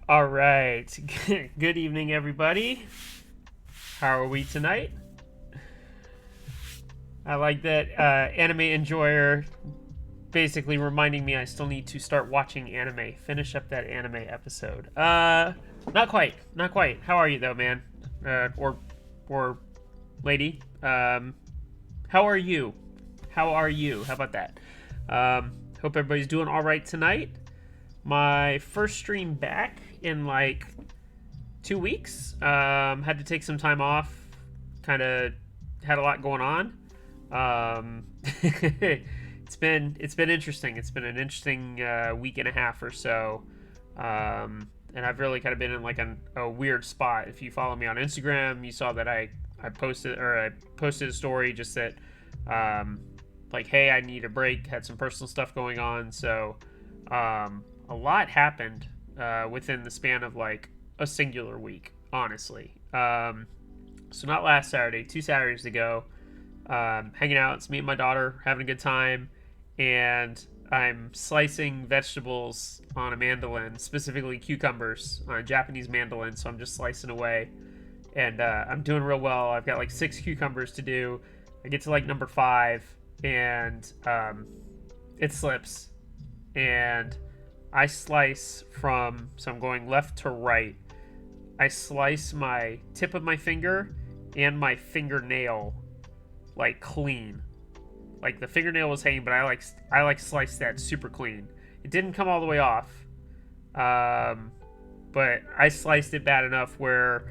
All right. Good evening, everybody. How are we tonight? I like that anime enjoyer basically reminding me I still need to start watching anime. Finish up that anime episode. Not quite. How are you though, man? Or lady? How are you? How about that? Hope everybody's doing all right tonight. My first stream back in like 2 weeks. Had to take some time off. Kind of had a lot going on. It's been interesting. It's been an interesting week and a half or so. And I've really kind of been in like a weird spot. If you follow me on Instagram, you saw that I posted a story just that like, hey, I need a break. Had some personal stuff going on, so a lot happened within the span of like a singular week, honestly. So not last Saturday, 2 Saturdays ago, hanging out. It's me and my daughter having a good time, and I'm slicing vegetables on a mandolin, specifically cucumbers on a Japanese mandolin. So I'm just slicing away, and I'm doing real well. I've got like 6 cucumbers to do. I get to like number 5, and it slips, and I slice from, so I'm going left to right. I slice my tip of my finger and my fingernail like clean. Like the fingernail was hanging, but I like sliced that super clean. It didn't come all the way off, but I sliced it bad enough where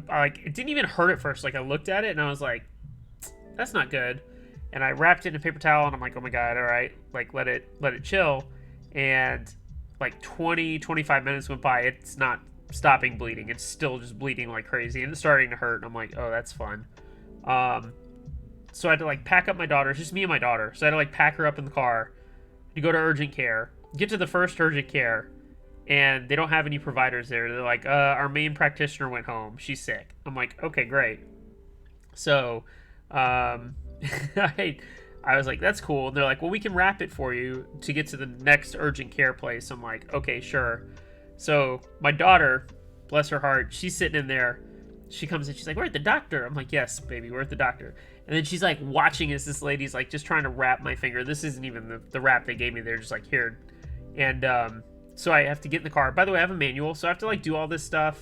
like it didn't even hurt at first. Like I looked at it and I was like, that's not good. And I wrapped it in a paper towel and I'm like, oh my god, all right, like let it chill. And like 25 minutes went by. It's not stopping bleeding. It's still just bleeding like crazy and it's starting to hurt. And I'm like, oh, that's fun. So I had to like pack up my daughter. It's just me and my daughter. So I had to like pack her up in the car to go to urgent care. Get to the first urgent care, and they don't have any providers there. They're like, our main practitioner went home. She's sick. I'm like, okay, great. So, I was like, that's cool. And they're like, well, we can wrap it for you to get to the next urgent care place. I'm like, okay, sure. So my daughter, bless her heart, she's sitting in there. She comes in, she's like, we're at the doctor. I'm like, yes, baby, we're at the doctor. And then she's like watching as this lady's like just trying to wrap my finger. This isn't even the wrap they gave me. They're just like, here. And so I have to get in the car. By the way, I have a manual, so I have to like do all this stuff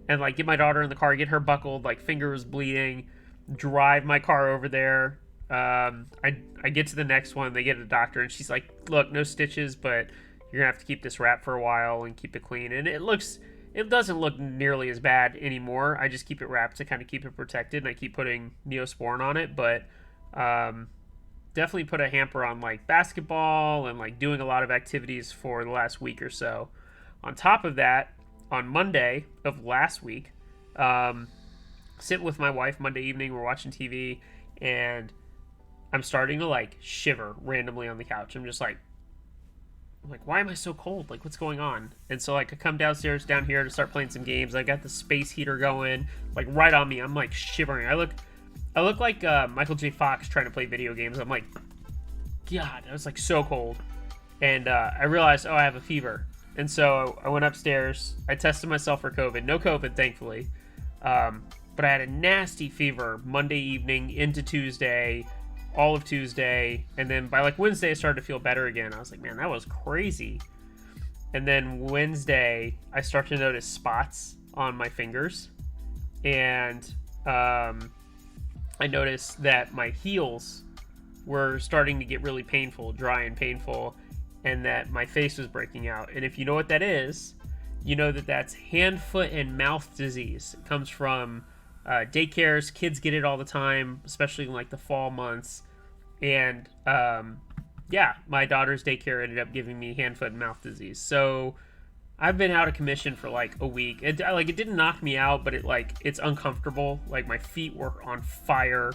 and like get my daughter in the car, get her buckled, like finger was bleeding, drive my car over there. I get to the next one, they get a doctor, and she's like, look, no stitches, but you're gonna have to keep this wrap for a while and keep it clean. And it doesn't look nearly as bad anymore. I just keep it wrapped to kind of keep it protected, and I keep putting Neosporin on it, but definitely put a hamper on like basketball and like doing a lot of activities for the last week or so. On top of that, on Monday of last week, sitting with my wife Monday evening, we're watching TV, and I'm starting to like shiver randomly on the couch. I'm like, why am I so cold? Like, what's going on? And so like I come down here to start playing some games. I got the space heater going, like right on me. I'm like shivering. I look like Michael J. Fox trying to play video games. I'm like, God, I was like so cold. And I realized, oh, I have a fever. And so I went upstairs. I tested myself for COVID. No COVID, thankfully. But I had a nasty fever Monday evening into Tuesday, all of Tuesday. And then by like Wednesday, I started to feel better again. I was like, man, that was crazy. And then Wednesday, I started to notice spots on my fingers. And I noticed that my heels were starting to get really painful, dry and painful, and that my face was breaking out. And if you know what that is, you know that that's hand, foot, and mouth disease. It comes from daycares. Kids get it all the time, especially in like the fall months. And yeah, my daughter's daycare ended up giving me hand, foot, and mouth disease. So I've been out of commission for like a week. It didn't knock me out, but it's uncomfortable. Like my feet were on fire.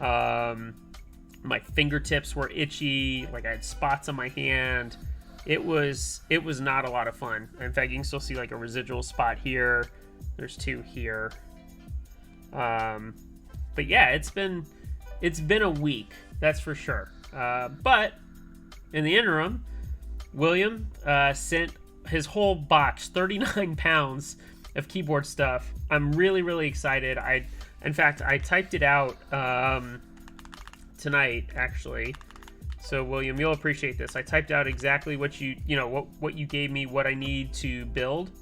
My fingertips were itchy. Like I had spots on my hand. It was not a lot of fun. In fact, you can still see like a residual spot here. There's two here. But yeah, it's been a week, that's for sure. But in the interim, William sent his whole box, 39 pounds of keyboard stuff. I'm really, really excited. In fact, I typed it out tonight, actually. So, William, you'll appreciate this. I typed out exactly what you gave me, what I need to build,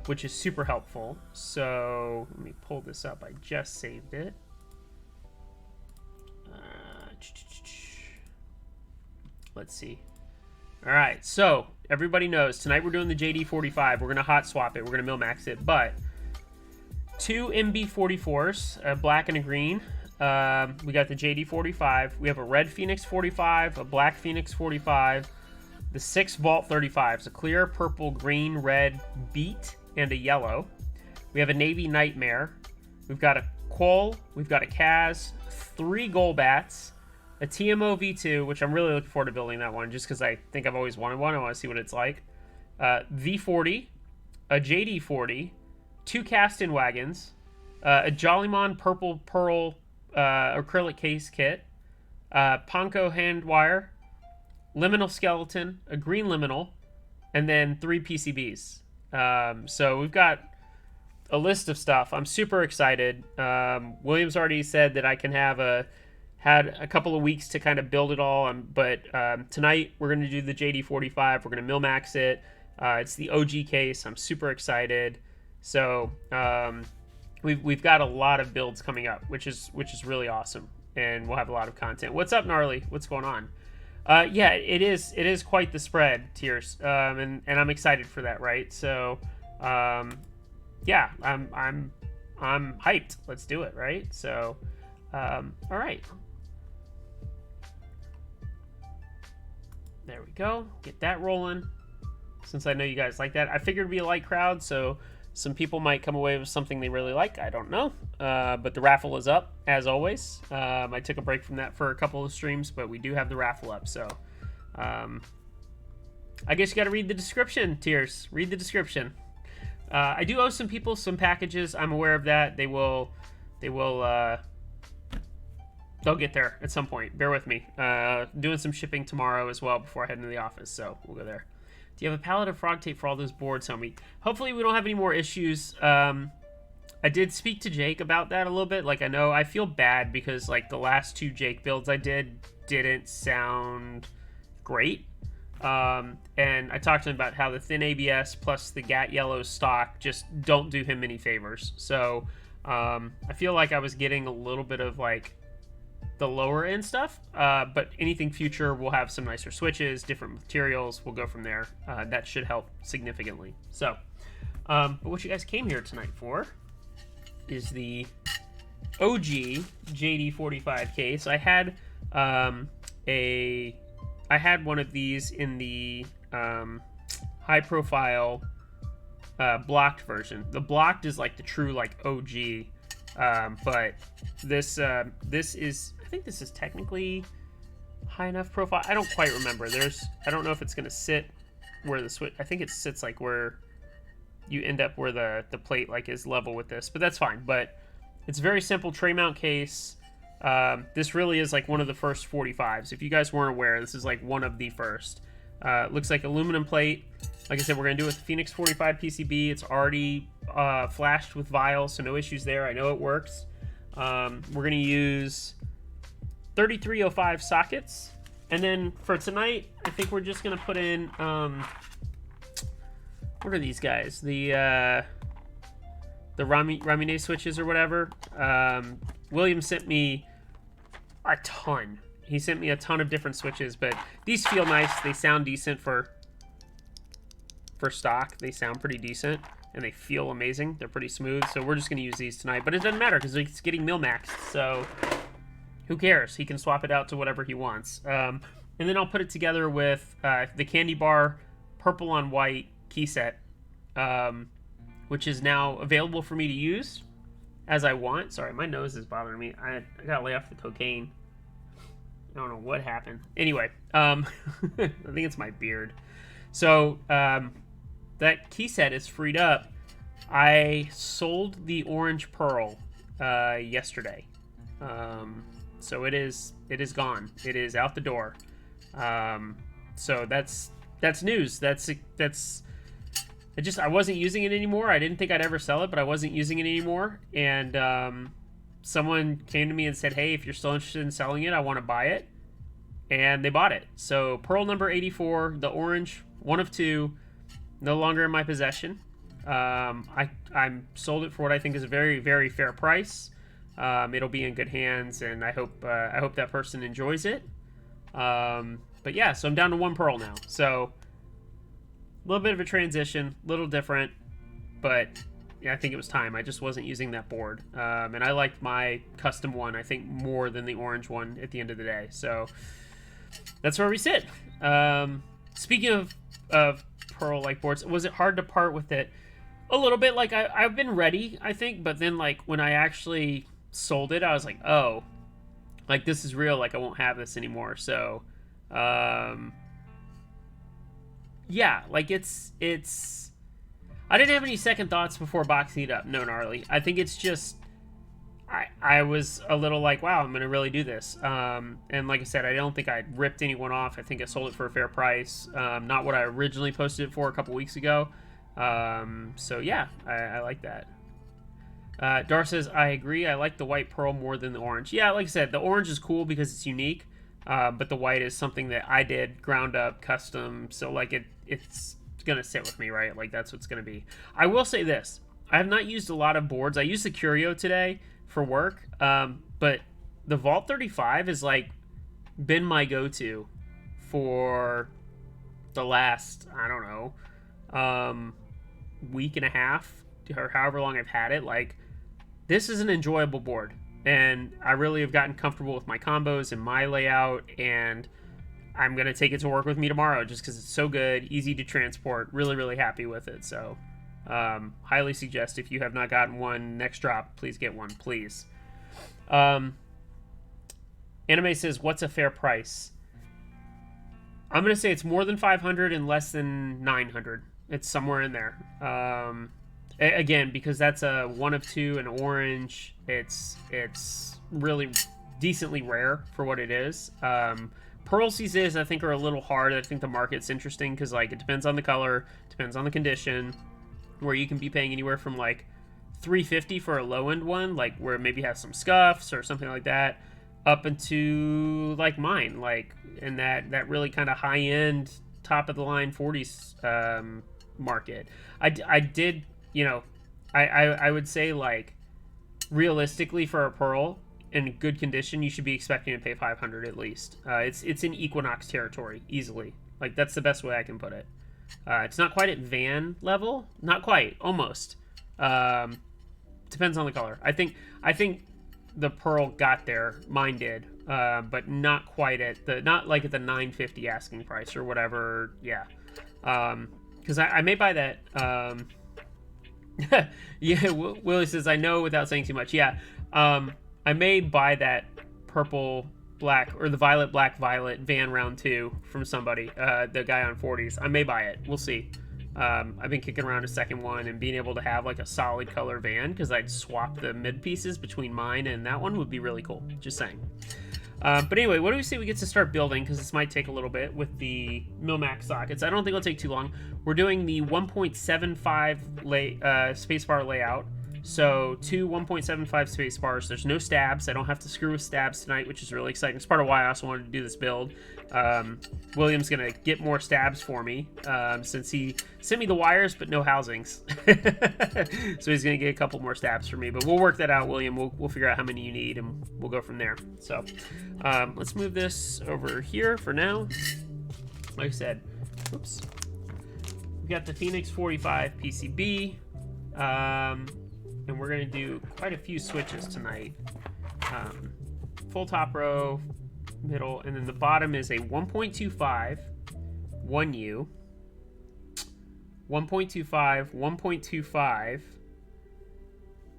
which is super helpful. So, let me pull this up. I just saved it. Let's see. All right, so everybody knows tonight we're doing the JD45. We're gonna hot swap it. We're gonna mil-max it, but two MB44s, a black and a green. We got the JD45. We have a red Phoenix45, a black Phoenix45, the 6 Vault 35s, a clear purple, green, red beet, and a yellow. We have a navy Nightmare. We've got a Quoll. We've got a Kaz, 3 Golbats, a TMO V2, which I'm really looking forward to building that one just because I think I've always wanted one. I want to see what it's like. V40, a JD40, 2 cast-in wagons, a Jollymon Purple Pearl acrylic case kit, Ponko hand wire, liminal skeleton, a green liminal, and then 3 PCBs. So we've got a list of stuff. I'm super excited. William's already said that I can had a couple of weeks to kind of build it all, but tonight we're going to do the JD45. We're going to mil-max it. It's the OG case. I'm super excited. So we've got a lot of builds coming up, which is really awesome. and we'll have a lot of content. What's up, Gnarly? What's going on? Yeah, it is quite the spread, Tears, and I'm excited for that, right? So, yeah, I'm hyped. Let's do it, right? So, all right. There we go. Get that rolling. Since I know you guys like that, I figured it'd be a light crowd, so some people might come away with something they really like. I don't know. But the raffle is up, as always. I took a break from that for a couple of streams, but we do have the raffle up, so I guess you got to read the description, Tears. Read the description. I do owe some people some packages. I'm aware of that. They'll get there at some point. Bear with me. Doing some shipping tomorrow as well before I head into the office, so we'll go there. Do you have a pallet of frog tape for all those boards, homie? Hopefully we don't have any more issues. I did speak to Jake about that a little bit. Like, I feel bad because, like, the last 2 Jake builds I didn't sound great. And I talked to him about how the thin ABS plus the GAT yellow stock just don't do him any favors. So, I feel like I was getting a little bit of, like, the lower end stuff, but anything future will have some nicer switches, different materials. We'll go from there. That should help significantly. So, but what you guys came here tonight for is the OG JD45 case. I had one of these in the high profile blocked version. The blocked is like the true like OG, but this is, I think this is technically high enough profile. I don't quite remember. I don't know if it's gonna sit where the switch. I think it sits like where you end up where the plate like is level with this, but that's fine. But it's a very simple tray mount case. This really is like one of the first 45s. If you guys weren't aware, this is like one of the first. Looks like aluminum plate. Like I said, we're gonna do it with Phoenix45 PCB. It's already flashed with vial, so no issues there. I know it works. We're gonna use 3305 sockets, and then for tonight, I think we're just gonna put in what are these guys? The Ramine switches or whatever. William sent me a ton. He sent me a ton of different switches, but these feel nice. They sound decent for stock. They sound pretty decent, and they feel amazing. They're pretty smooth, so we're just gonna use these tonight. But it doesn't matter because it's getting mil-maxed, so who cares? He can swap it out to whatever he wants. And then I'll put it together with the Candy Bar purple on white key set, which is now available for me to use as I want. Sorry, my nose is bothering me. I gotta lay off the cocaine. I don't know what happened. Anyway, I think it's my beard. So that key set is freed up. I sold the orange pearl yesterday. So it is gone. It is out the door. So that's news. I wasn't using it anymore. I didn't think I'd ever sell it, but I wasn't using it anymore. And someone came to me and said, hey, if you're still interested in selling it, I want to buy it. And they bought it. So pearl number 84, the orange, one of 2, no longer in my possession. I sold it for what I think is a very, very fair price. It'll be in good hands, and I hope that person enjoys it. But yeah, so I'm down to 1 pearl now. So a little bit of a transition, a little different, but yeah, I think it was time. I just wasn't using that board, and I liked my custom one, I think, more than the orange one at the end of the day. So that's where we sit. Speaking of pearl like boards, was it hard to part with it? A little bit. Like I've been ready, I think, but then like when I actually sold it, I was like, oh, like this is real. Like I won't have this anymore. So yeah, like it's I didn't have any second thoughts before boxing it up. No, gnarly. I think it's just I was a little like, wow, I'm gonna really do this. And like I said, I don't think I ripped anyone off. I think I sold it for a fair price. Not what I originally posted it for a couple weeks ago. So yeah, I like that. Dar says, I agree. I like the white pearl more than the orange. Yeah, like I said, the orange is cool because it's unique. But the white is something that I did ground up custom. So like it's gonna sit with me, right? Like that's what's gonna be. I will say this. I have not used a lot of boards. I used the Curio today for work. But the Vault 35 has like been my go-to for the last, I don't know, week and a half or however long I've had it. Like, this is an enjoyable board, and I really have gotten comfortable with my combos and my layout, and I'm gonna take it to work with me tomorrow just because it's so good, easy to transport. Really, really happy with it. So highly suggest, if you have not gotten one, next drop, please get one, please. Anime says, what's a fair price? I'm gonna say it's more than 500 and less than 900. It's somewhere in there. Again, because that's a 1 of 2, an orange. It's really decently rare for what it is. Pearlsies is, I think, are a little hard. I think the market's interesting because, like, it depends on the color, depends on the condition, where you can be paying anywhere from like $350 for a low end one, like where it maybe has some scuffs or something like that, up into like mine, like in that really kind of high end, top of the line 40s market. I did, you know, I would say, like, realistically, for a pearl in good condition, you should be expecting to pay 500 at least. It's in Equinox territory easily. Like, that's the best way I can put it. It's not quite at Van level, not quite, almost. Depends on the color. I think the pearl got there, mine did, but not quite at the, not like at the 950 asking price or whatever. Yeah, because I may buy that. Yeah, Willie says, I know without saying too much. Yeah, I may buy that purple black or the violet black violet Van round 2 from somebody, the guy on 40s. I may buy it. We'll see. I've been kicking around a second one, and being able to have like a solid color Van, because I'd swap the mid pieces between mine and that one, would be really cool. Just saying. But anyway, what do we say we get to start building, because this might take a little bit with the Milmax sockets. I don't think it'll take too long. We're doing the 1.75 spacebar layout. So 2 1.75 space bars. There's no stabs. I don't have to screw with stabs tonight, which is really exciting. It's part of why I also wanted to do this build. William's going to get more stabs for me, since he sent me the wires but no housings. So he's going to get a couple more stabs for me. But we'll work that out, William. We'll figure out how many you need, and we'll go from there. So let's move this over here for now. Like I said, oops. We've got the Phoenix45 PCB. And we're going to do quite a few switches tonight. Full top row, middle, and then the bottom is a 1.25, 1U, 1.25, 1.25,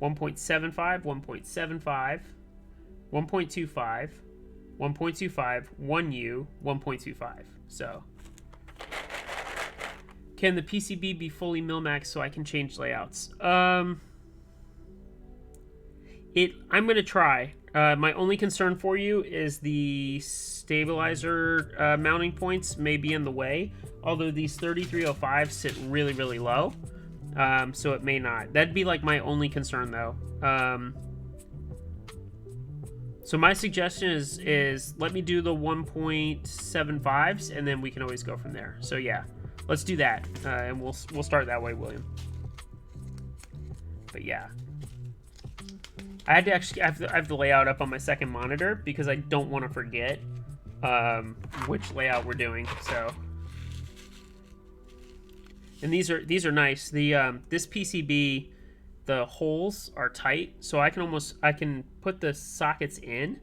1.75, 1.75, 1.25, 1.25, 1U, 1.25. So, can the PCB be fully Milmax so I can change layouts? I'm going to try. My only concern for you is the stabilizer mounting points may be in the way, although these 3305s sit really, really low, so it may not. That'd be like my only concern, though. So my suggestion is let me do the 1.75s, and then we can always go from there. So yeah, let's do that, and we'll start that way, William. But yeah. I had to actually, I have the layout up on my second monitor because I don't want to forget which layout we're doing. So, and these are nice. The this PCB, the holes are tight, so I can put the sockets in,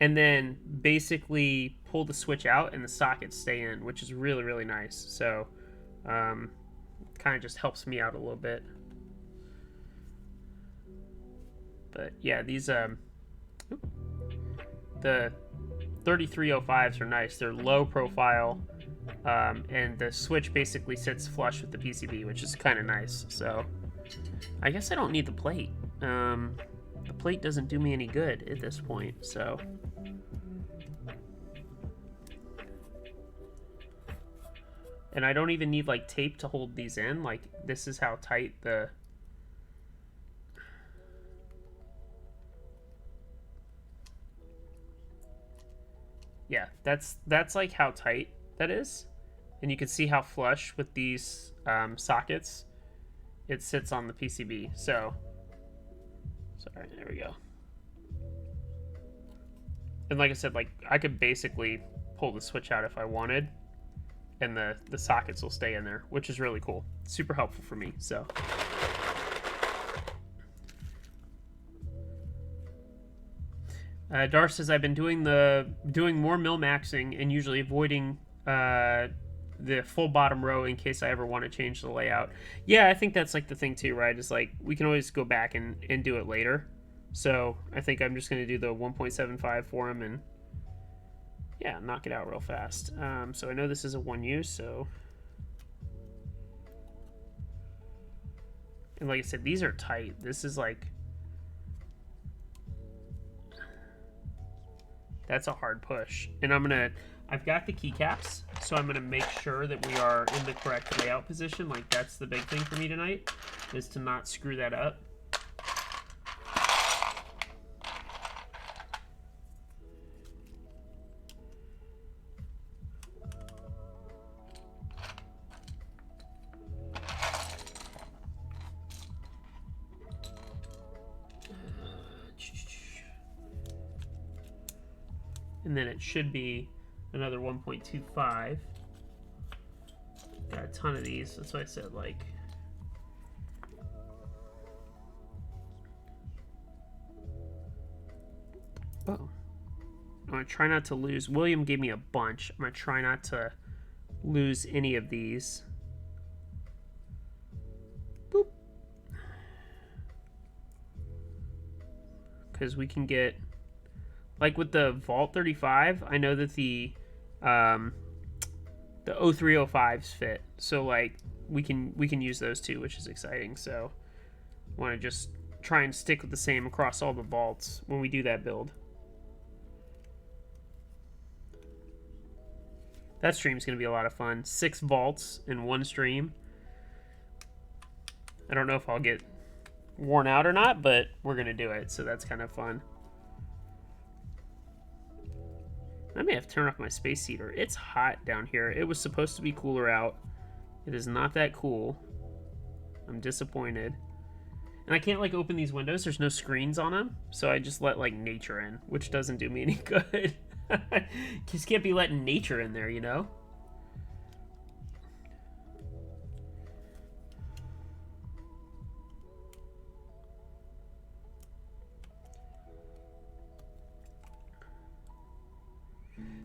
and then basically pull the switch out, and the sockets stay in, which is really, really nice. So, kind of just helps me out a little bit. But yeah, these the 3305s are nice. They're low profile, and the switch basically sits flush with the PCB, which is kind of nice. So I guess I don't need the plate. The plate doesn't do me any good at this point. So and I don't even need like tape to hold these in. Like, this is how tight the yeah, that's like how tight that is, and you can see how flush with these sockets it sits on the PCB. So, sorry, there we go. And like I said, like I could basically pull the switch out if I wanted, and the sockets will stay in there, which is really cool. Super helpful for me. So Darth says I've been doing more mill maxing and usually avoiding the full bottom row in case I ever want to change the layout. Yeah, I think that's like the thing too, right? Is like we can always go back and do it later. So I think I'm just going to do the 1.75 for him and yeah, knock it out real fast. So I know this is a one use, so. And like I said, these are tight. This is like, that's a hard push. And I've got the keycaps, so I'm gonna make sure that we are in the correct layout position. Like that's the big thing for me tonight, is to not screw that up. And then it should be another 1.25. Got a ton of these. That's why I said like. Oh. I'm going to try not to lose. William gave me a bunch. I'm going to try not to lose any of these. Boop. Because we can get. Like with the Vault 35, I know that the 0305s fit, so like we can use those too, which is exciting. So I want to just try and stick with the same across all the vaults when we do that build. That stream's gonna be a lot of fun. 6 vaults in one stream. I don't know if I'll get worn out or not, but we're gonna do it, so that's kind of fun. I may have to turn off my space heater. It's hot down here. It was supposed to be cooler out. It is not that cool. I'm disappointed. And I can't like open these windows. There's no screens on them. So I just let like nature in, which doesn't do me any good. Just can't be letting nature in there, you know?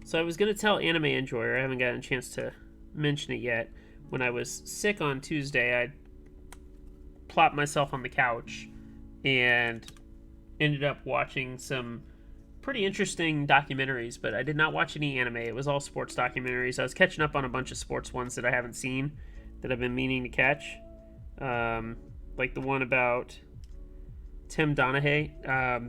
So I was going to tell Anime Enjoyer, I haven't gotten a chance to mention it yet. When I was sick on Tuesday, I plopped myself on the couch and ended up watching some pretty interesting documentaries, but I did not watch any anime. It was all sports documentaries. I was catching up on a bunch of sports ones that I haven't seen that I've been meaning to catch. Like the one about Tim Donaghy,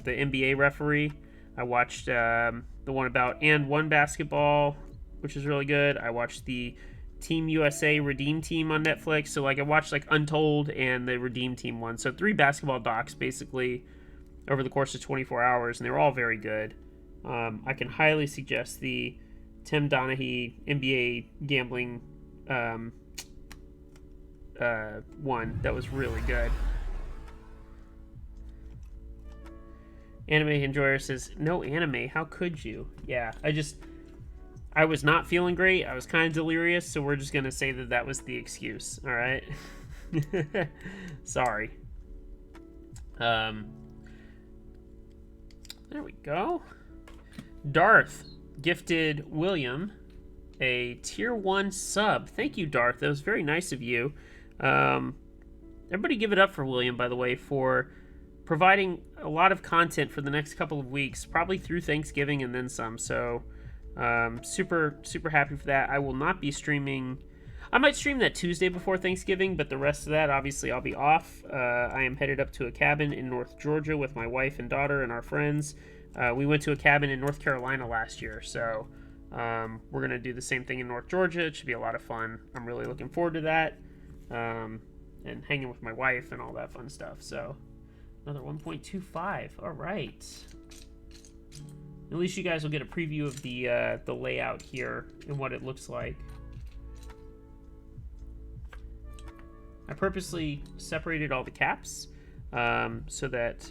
the NBA referee. I watched the one about and one basketball, which is really good. I watched the Team USA Redeem Team on Netflix. So like I watched like Untold and the Redeem Team one. So 3 basketball docs basically over the course of 24 hours, and they were all very good. I can highly suggest the Tim Donaghy NBA gambling one. That was really good. Anime Enjoyer says, no anime, how could you? Yeah, I was not feeling great. I was kind of delirious, so we're just going to say that that was the excuse, all right? Sorry. There we go. Darth gifted William a tier 1 sub. Thank you, Darth. That was very nice of you. Everybody give it up for William, by the way, for providing a lot of content for the next couple of weeks, probably through Thanksgiving and then some. So super happy for that. I will not be streaming. I might stream that Tuesday before Thanksgiving, but the rest of that, obviously, I'll be off. I am headed up to a cabin in North Georgia with my wife and daughter and our friends. We went to a cabin in North Carolina last year, so we're going to do the same thing in North Georgia. It should be a lot of fun. I'm really looking forward to that, and hanging with my wife and all that fun stuff. So another 1.25. All right. At least you guys will get a preview of the layout here and what it looks like. I purposely separated all the caps so that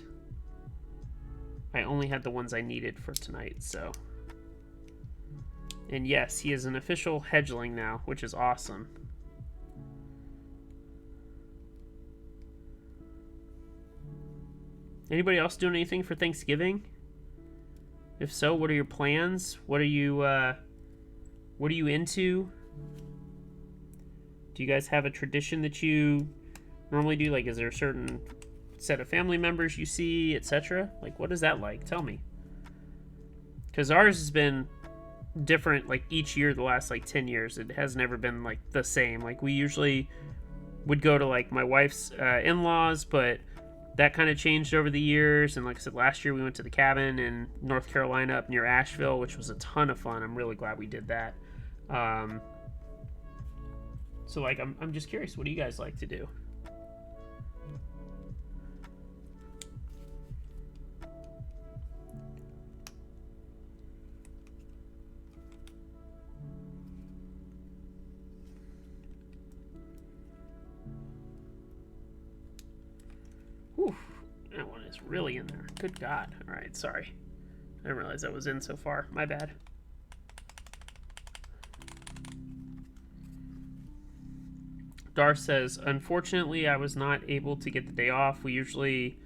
I only had the ones I needed for tonight, so. And yes, he is an official hedgeling now, which is awesome. Anybody else doing anything for Thanksgiving? If so, what are your plans? What are you into? Do you guys have a tradition that you normally do? Like, is there a certain set of family members you see, etc.? Like, what is that like? Tell me. Because ours has been different, like, each year the last, like, 10 years. It has never been, like, the same. Like, we usually would go to, like, my wife's in-laws, but that kind of changed over the years. And like I said, last year we went to the cabin in North Carolina up near Asheville, which was a ton of fun. I'm really glad we did that. So, like, I'm just curious, what do you guys like to do? Whew, that one is really in there. Good God. All right, sorry. I didn't realize that was in so far. My bad. Dar says, unfortunately, I was not able to get the day off. We usually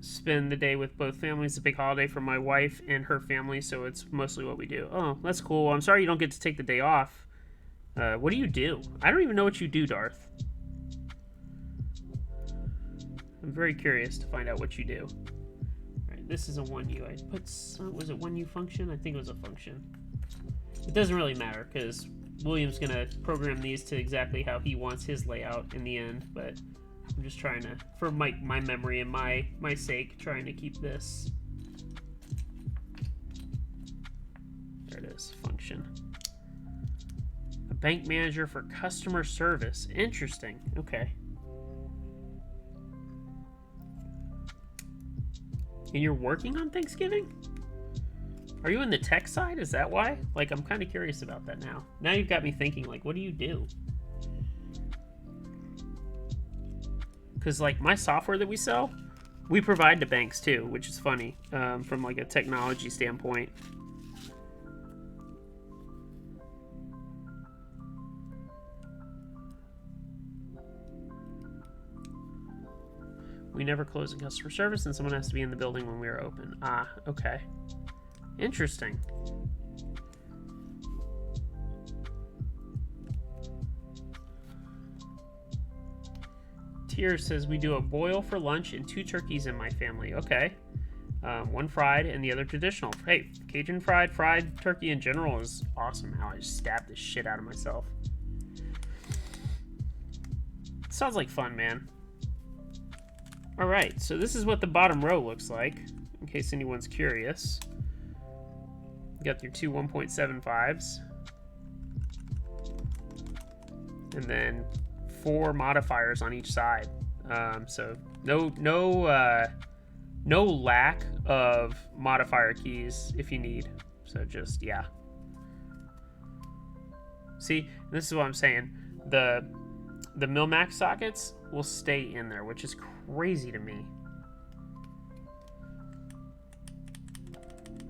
spend the day with both families. It's a big holiday for my wife and her family, so it's mostly what we do. Oh, that's cool. I'm sorry you don't get to take the day off. What do you do? I don't even know what you do, Darth. I'm very curious to find out what you do. Alright, this is a 1U. I put was it 1U function? I think it was a function. It doesn't really matter, because William's gonna program these to exactly how he wants his layout in the end, but I'm just trying to, for my memory and my sake, trying to keep this. There it is, function. A bank manager for customer service. Interesting. Okay. And you're working on Thanksgiving? Are you in the tech side? Is that why? Like, I'm kind of curious about that now. Now you've got me thinking, like, what do you do? Because, like, my software that we sell, we provide to banks too, which is funny, from, like, a technology standpoint. We never close in customer service, and someone has to be in the building when we are open. Ah, okay. Interesting. Tier says we do a boil for lunch and 2 turkeys in my family. Okay. One fried and the other traditional. Hey, Cajun fried turkey in general is awesome. How I just stabbed the shit out of myself. Sounds like fun, man. Alright, so this is what the bottom row looks like, in case anyone's curious. You got your 2 1.75s. And then 4 modifiers on each side. So no lack of modifier keys if you need. So just, yeah. See, this is what I'm saying. The Milmax sockets will stay in there, which is crazy to me.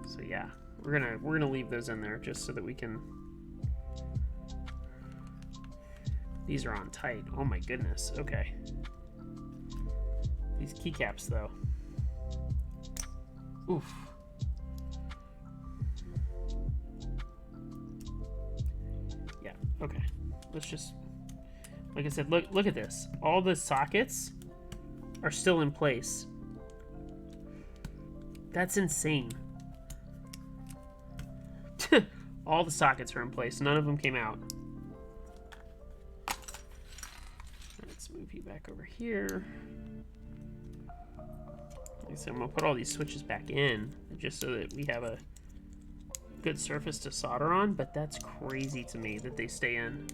So yeah, we're gonna leave those in there just so that we can. These are on tight. Oh my goodness. Okay. These keycaps though. Oof. Yeah. Okay. Let's just. Like I said, look at this. All the sockets are still in place. That's insane. All the sockets are in place. None of them came out. Let's move you back over here. Like I said, I'm going to put all these switches back in just so that we have a good surface to solder on, but that's crazy to me that they stay in.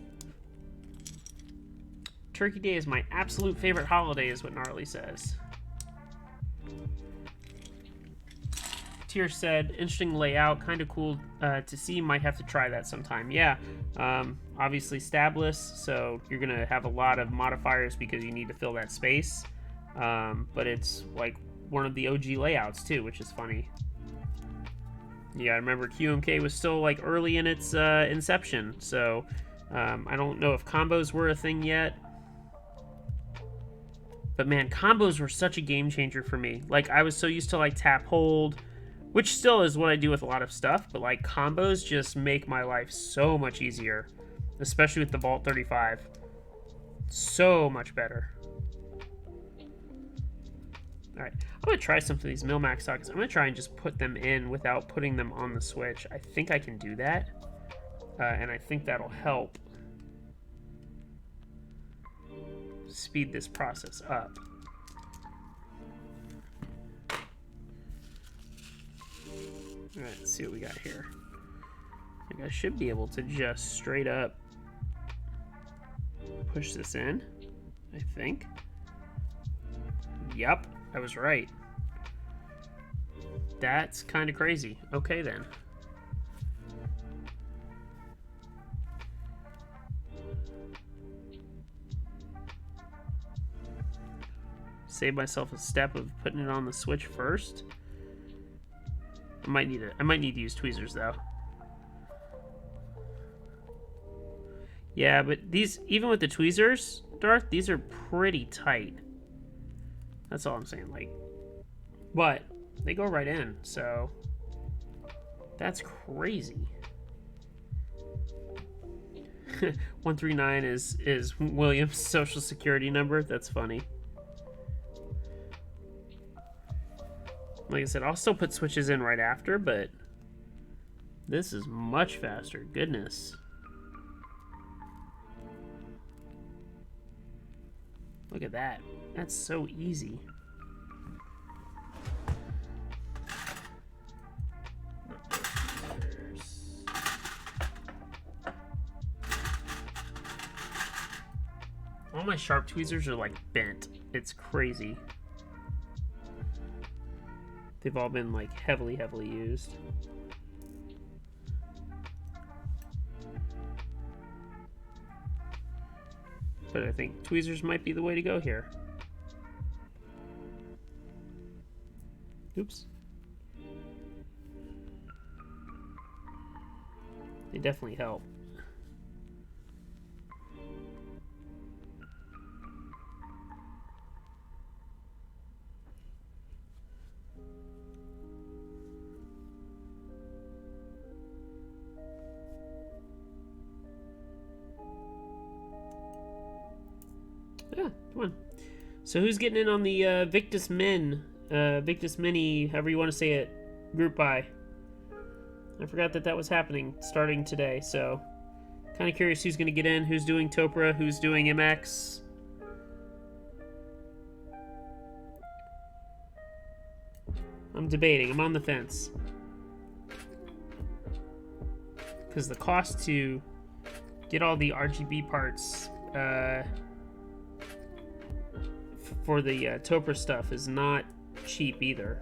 Turkey Day is my absolute favorite holiday, is what Gnarly says. Tier said, interesting layout, kind of cool to see. Might have to try that sometime. Yeah, obviously stabless, so you're gonna have a lot of modifiers because you need to fill that space. But it's like one of the OG layouts too, which is funny. Yeah, I remember QMK was still like early in its inception, so I don't know if combos were a thing yet. But man, combos were such a game changer for me. Like, I was so used to like tap hold, which still is what I do with a lot of stuff, but like combos just make my life so much easier, especially with the Vault 35. So much better. Alright, I'm going to try some of these Mil-Max sockets. I'm going to try and just put them in without putting them on the switch. I think I can do that, and I think that'll help speed this process up. Alright, let's see what we got here. I think I should be able to just straight up push this in, I think. Yep, I was right. That's kind of crazy. Okay, then. Save myself a step of putting it on the switch first. I might need to use tweezers though. Yeah, but these, even with the tweezers, Darth, these are pretty tight. That's all I'm saying. Like, but they go right in, so that's crazy. 139 is William's social security number. That's funny. Like I said, I'll still put switches in right after, but this is much faster. Goodness. Look at that. That's so easy. All my sharp tweezers are like bent. It's crazy. They've all been like heavily used. But I think tweezers might be the way to go here. Oops. They definitely help. Yeah, come on. So who's getting in on the Victus Mini, however you want to say it, group buy? I forgot that was happening starting today, so kind of curious who's going to get in, who's doing Topra, who's doing MX. I'm debating. I'm on the fence. Because the cost to get all the RGB parts for the Topra stuff is not cheap either.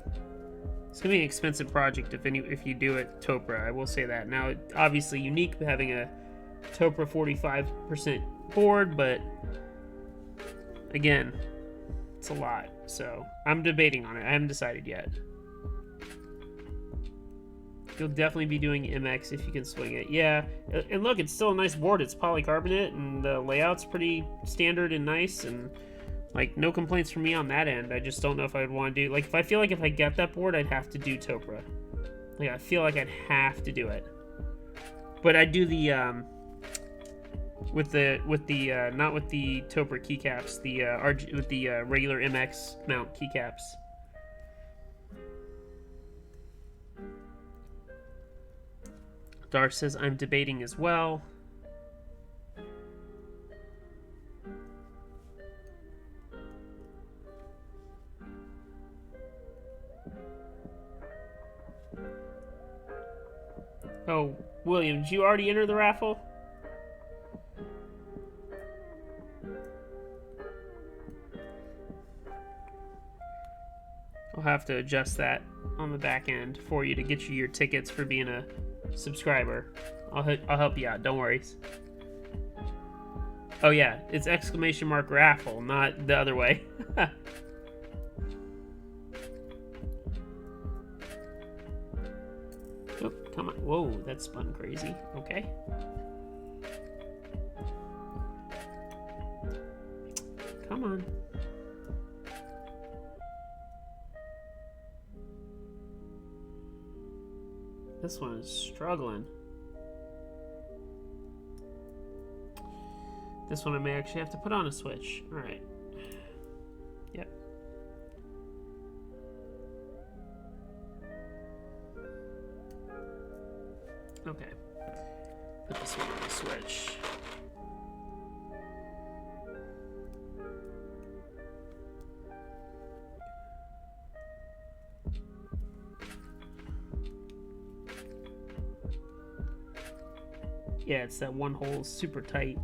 It's gonna be an expensive project if you do it Topra. I will say that. Now, obviously unique having a Topra 45% board, but again, it's a lot. So I'm debating on it. I haven't decided yet. You'll definitely be doing MX if you can swing it. Yeah, and look, it's still a nice board. It's polycarbonate, and the layout's pretty standard and nice, and like no complaints from me on that end. I just don't know if I'd want to do, like, I feel like if I get that board, I'd have to do Topra. Like, I feel like I'd have to do it. But I do the not with the Topra keycaps, with the regular MX mount keycaps. Darth says, I'm debating as well. Oh, William, did you already enter the raffle? I'll have to adjust that on the back end for you to get you your tickets for being a subscriber. I'll help you out, don't worry. Oh yeah, it's !raffle, not the other way. Oh, come on. Whoa, that spun crazy. Okay. Come on. This one is struggling. This one I may actually have to put on a switch. All right. Yep. Okay. Put this one on the switch. Yeah, it's that one hole super tight.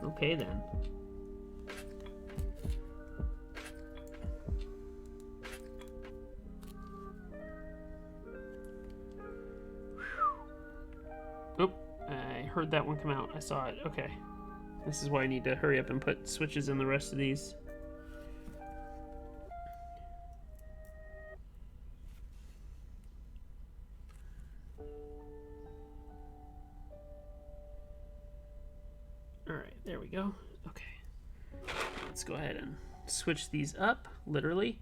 Okay then. Oop, I heard that one come out. I saw it. Okay. This is why I need to hurry up and put switches in the rest of these. Alright, there we go. Okay. Let's go ahead and switch these up, literally.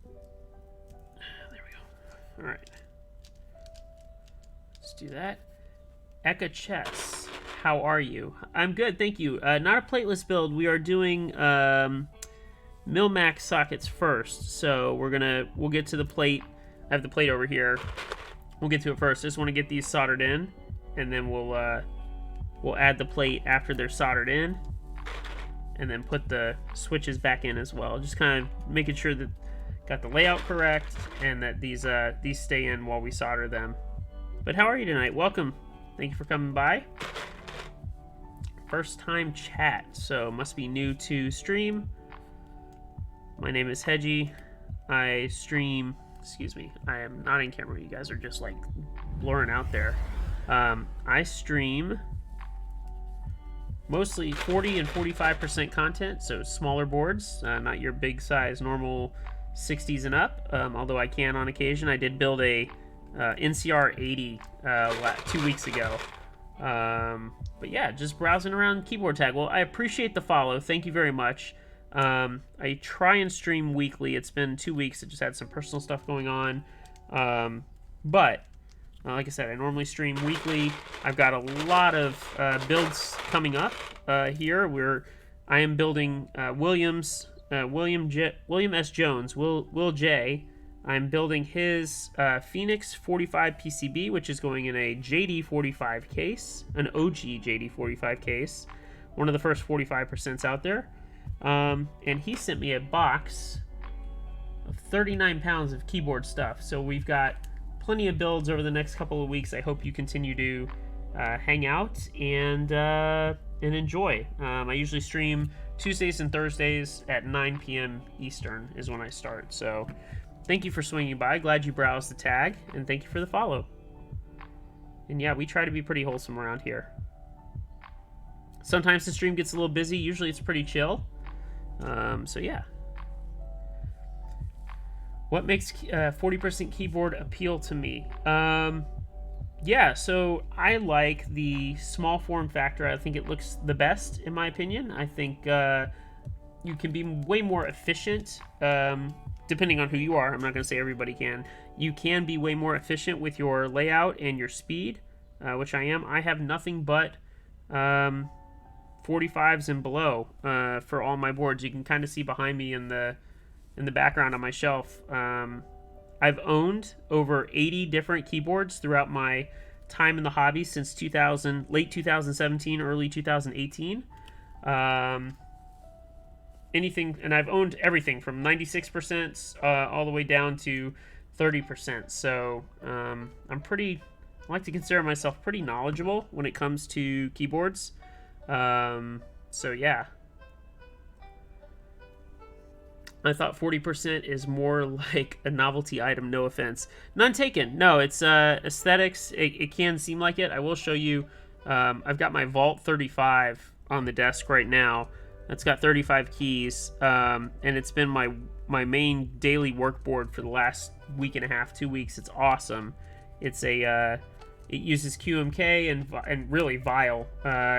There we go. Alright. Let's do that. Eka Chess, how are you? I'm good, thank you. Not a plateless build. We are doing Mil-Max sockets first. So we'll get to the plate. I have the plate over here. We'll get to it first. Just want to get these soldered in. And then we'll add the plate after they're soldered in, and then put the switches back in as well. Just kind of making sure that got the layout correct and that these stay in while we solder them. But how are you tonight? Welcome. Thank you for coming by. First time chat, so must be new to stream. My name is Hedgie. I stream. Excuse me. I am not in camera. You guys are just like blurring out there. I stream mostly 40 and 45% content, so smaller boards, not your big size normal 60s and up, although I can on occasion. I did build a NCR 80 2 weeks ago. But yeah, just browsing around Keyboard Tag. Well, I appreciate the follow. Thank you very much. I try and stream weekly. It's been 2 weeks. I just had some personal stuff going on. But like I said, I normally stream weekly. I've got a lot of builds coming up here. I am building William S. Jones, Will J. I'm building his Phoenix45 PCB, which is going in a JD45 case, an OG JD45 case, one of the first 45% out there. And he sent me a box of 39 pounds of keyboard stuff. So we've got plenty of builds over the next couple of weeks. I hope you continue to hang out and enjoy. I usually stream Tuesdays and Thursdays at 9 p.m. Eastern is when I start. So thank you for swinging by. Glad you browsed the tag, and thank you for the follow. And yeah, we try to be pretty wholesome around here. Sometimes the stream gets a little busy. Usually it's pretty chill. So yeah. What makes 40% keyboard appeal to me? Yeah, so I like the small form factor. I think it looks the best, in my opinion. I think you can be way more efficient, depending on who you are. I'm not going to say everybody can. You can be way more efficient with your layout and your speed, which I am. I have nothing but 45s and below for all my boards. You can kind of see behind me in the background on my shelf. I've owned over 80 different keyboards throughout my time in the hobby since late 2017, early 2018. Anything, and I've owned everything from 96% all the way down to 30%. So I like to consider myself pretty knowledgeable when it comes to keyboards. So yeah. I thought 40% is more like a novelty item, no offense. None taken. No, it's aesthetics. It can seem like it. I will show you. I've got my Vault 35 on the desk right now. That's got 35 keys, and it's been my main daily work board for the last week and a half, 2 weeks. It's awesome. It's a it uses QMK and really Vile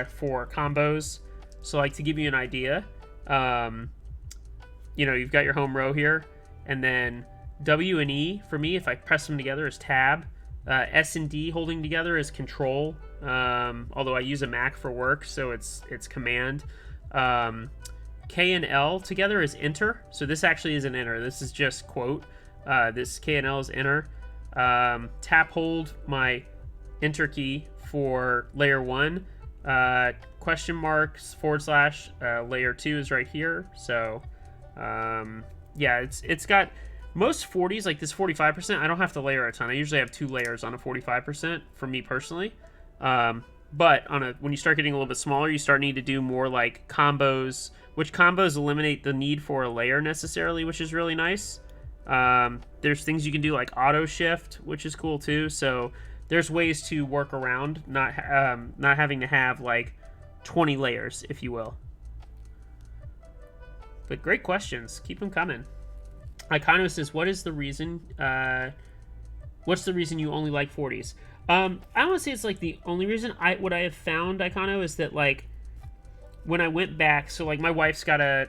for combos. So like to give you an idea, you know, you've got your home row here, and then W and E for me, if I press them together, is tab. S and D holding together is control. Although I use a Mac for work, so it's command. K and L together is enter. So this actually is an enter. This is just quote. This K and L is enter. Tap hold my enter key for layer 1. Question marks / layer 2 is right here. So yeah, it's got most 40s, like this 45%. I don't have to layer a ton. I usually have 2 layers on a 45% for me personally. But when you start getting a little bit smaller, you start needing to do more like combos, which combos eliminate the need for a layer necessarily, which is really nice. There's things you can do like auto shift, which is cool too. So there's ways to work around not having to have like 20 layers, if you will. But great questions. Keep them coming. Icono says, what's the reason you only like 40s? I don't want to say it's like the only reason. What I have found, Icono, is that like when I went back, so like my wife's got a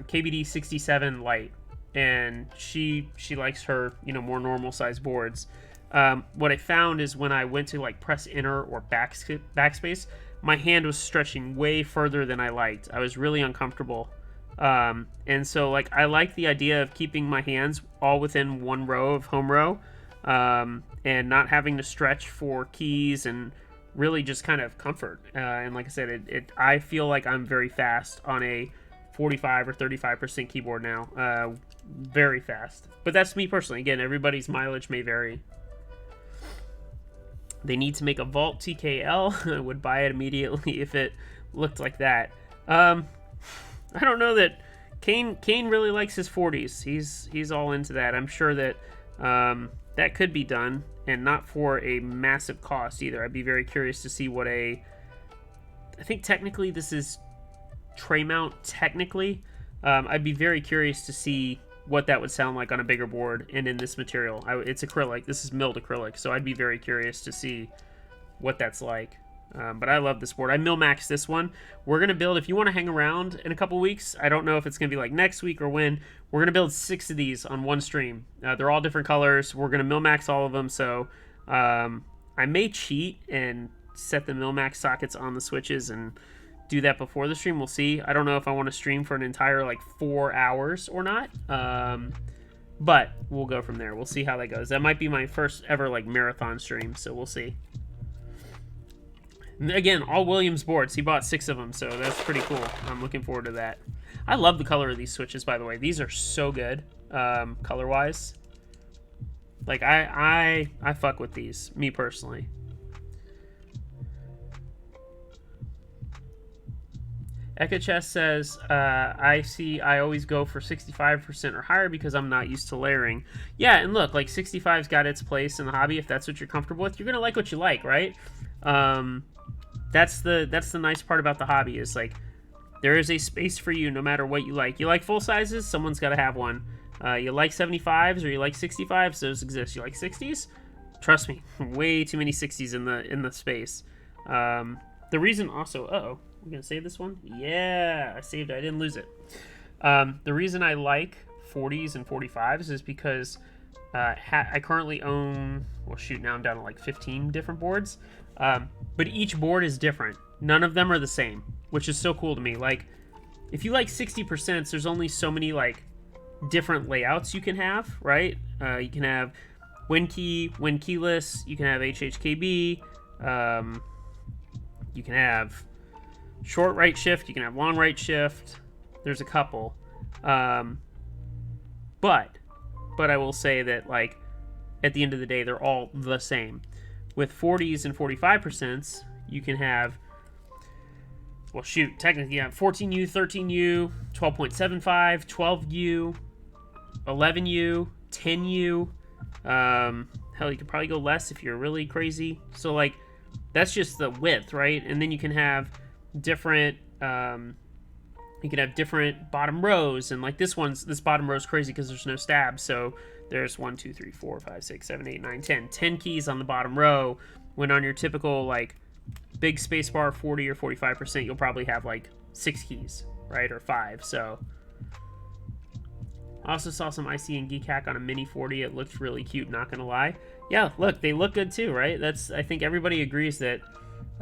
KBD 67 Lite, and she likes her, you know, more normal size boards. What I found is when I went to like press enter or backspace, my hand was stretching way further than I liked. I was really uncomfortable. And so like I like the idea of keeping my hands all within one row of home row, and not having to stretch for keys, and really just kind of comfort. And like I said, I feel like I'm very fast on a 45 or 35% keyboard now. Very fast. But that's me personally. Again, everybody's mileage may vary. They need to make a Vault TKL. I would buy it immediately if it looked like that. I don't know that Cain really likes his 40s. He's all into that. I'm sure that that could be done, and not for a massive cost either. I'd be very curious to see what I think technically this is tray mount technically. I'd be very curious to see what that would sound like on a bigger board and in this material. It's acrylic. This is milled acrylic, so I'd be very curious to see what that's like. But I love this board. I mil-maxed this one. We're going to build, if you want to hang around in a couple weeks, I don't know if it's going to be like next week or when, we're going to build 6 of these on one stream. They're all different colors. We're going to mil-max all of them, so I may cheat and set the mil-max sockets on the switches and do that before the stream. We'll see. I don't know if I want to stream for an entire like 4 hours or not, but we'll go from there. We'll see how that goes. That might be my first ever like marathon stream, so we'll see. Again, all Williams boards. He bought 6 of them, so that's pretty cool. I'm looking forward to that. I love the color of these switches, by the way. These are so good, color-wise. Like, I fuck with these, me personally. Ekachess says, I always go for 65% or higher because I'm not used to layering. Yeah, and look, like 65's got its place in the hobby. If that's what you're comfortable with, you're gonna like what you like, right? That's the nice part about the hobby, is like there is a space for you no matter what you like. You like full sizes, someone's got to have one. You like 75s or you like 65s, those exist. You like 60s? Trust me, way too many 60s in the space. The reason also, we're gonna save this one. Yeah, I saved it. I didn't lose it. The reason I like 40s and 45s is because I currently own, well, shoot, now I'm down to like 15 different boards. But each board is different. None of them are the same, which is so cool to me. Like, if you like 60%, there's only so many like different layouts you can have, right? You can have WinKey, WinKeyless. You can have HHKB. You can have short right shift. You can have long right shift. There's a couple. But I will say that, like, at the end of the day, they're all the same. With 40s and 45%, you can have, well, shoot, technically you have 14U, 13U, 12.75, 12U, 11U, 10U. Hell, you could probably go less if you're really crazy. So, like, that's just the width, right? And then you can have different You can have different bottom rows, and like this bottom row is crazy because there's no stabs. So there's 1, 2, 3, 4, 5, 6, 7, 8, 9, 10. 10 keys on the bottom row. When on your typical like big spacebar 40 or 45%, you'll probably have like 6 keys, right, or 5. So I also saw some IC and Geek Hack on a Mini 40. It looked really cute, not gonna lie. Yeah, look, they look good too, right? I think everybody agrees that.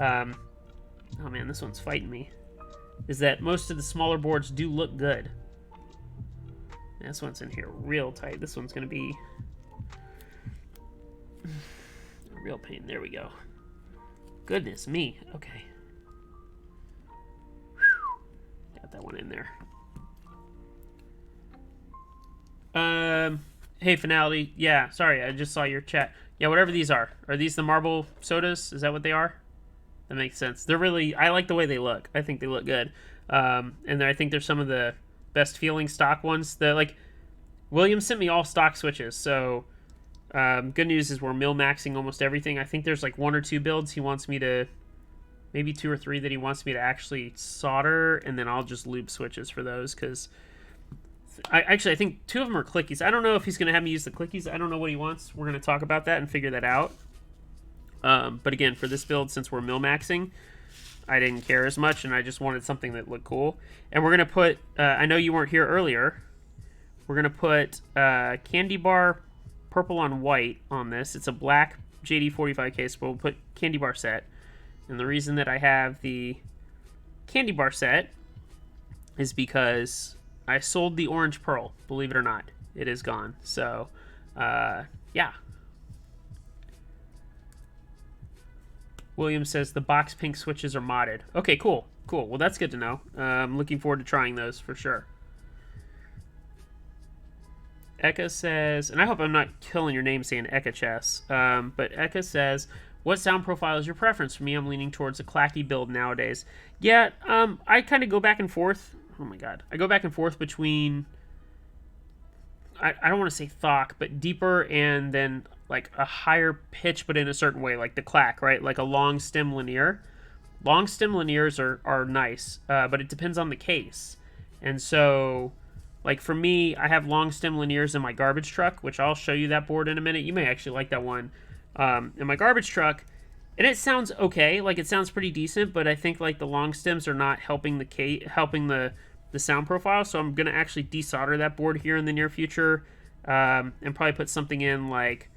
Oh man, this one's fighting me. Is that most of the smaller boards do look good. This one's in here real tight. This one's gonna be a real pain. There we go. Goodness me. Okay. Got that one in there. Hey, Finality. Yeah, sorry, I just saw your chat. Yeah, whatever these are. Are these the marble sodas? Is that what they are? That makes sense. They're really... I like the way they look. I think they look good. And I think they're some of the best feeling stock ones. Like, William sent me all stock switches, so good news is we're mil-maxing almost everything. I think there's like 1 or 2 builds he wants me to... Maybe 2 or 3 that he wants me to actually solder, and then I'll just loop switches for those, because... I think 2 of them are clickies. I don't know if he's going to have me use the clickies. I don't know what he wants. We're going to talk about that and figure that out. But again, for this build, since we're mil-maxing, I didn't care as much, and I just wanted something that looked cool. And we're going to put, I know you weren't here earlier, we're going to put candy bar purple on white on this. It's a black JD45 case, but we'll put candy bar set. And the reason that I have the candy bar set is because I sold the orange pearl, believe it or not. It is gone. So, yeah. William says the box pink switches are modded. Okay, cool. Cool. Well, that's good to know. I'm looking forward to trying those for sure. Eka says, and I hope I'm not killing your name saying Eka Chess, but Eka says, what sound profile is your preference? For me, I'm leaning towards a clacky build nowadays. Yeah, I kind of go back and forth. Oh my god. I go back and forth between, I don't want to say thock, but deeper and then like a higher pitch, but in a certain way, like the clack, right? Like a long stem linear. Long stem linears are nice, but it depends on the case. And so, like for me, I have long stem linears in my garbage truck, which I'll show you that board in a minute. You may actually like that one. In my garbage truck, and it sounds okay, like it sounds pretty decent, but I think like the long stems are not helping the sound profile, so I'm gonna actually desolder that board here in the near future, and probably put something in like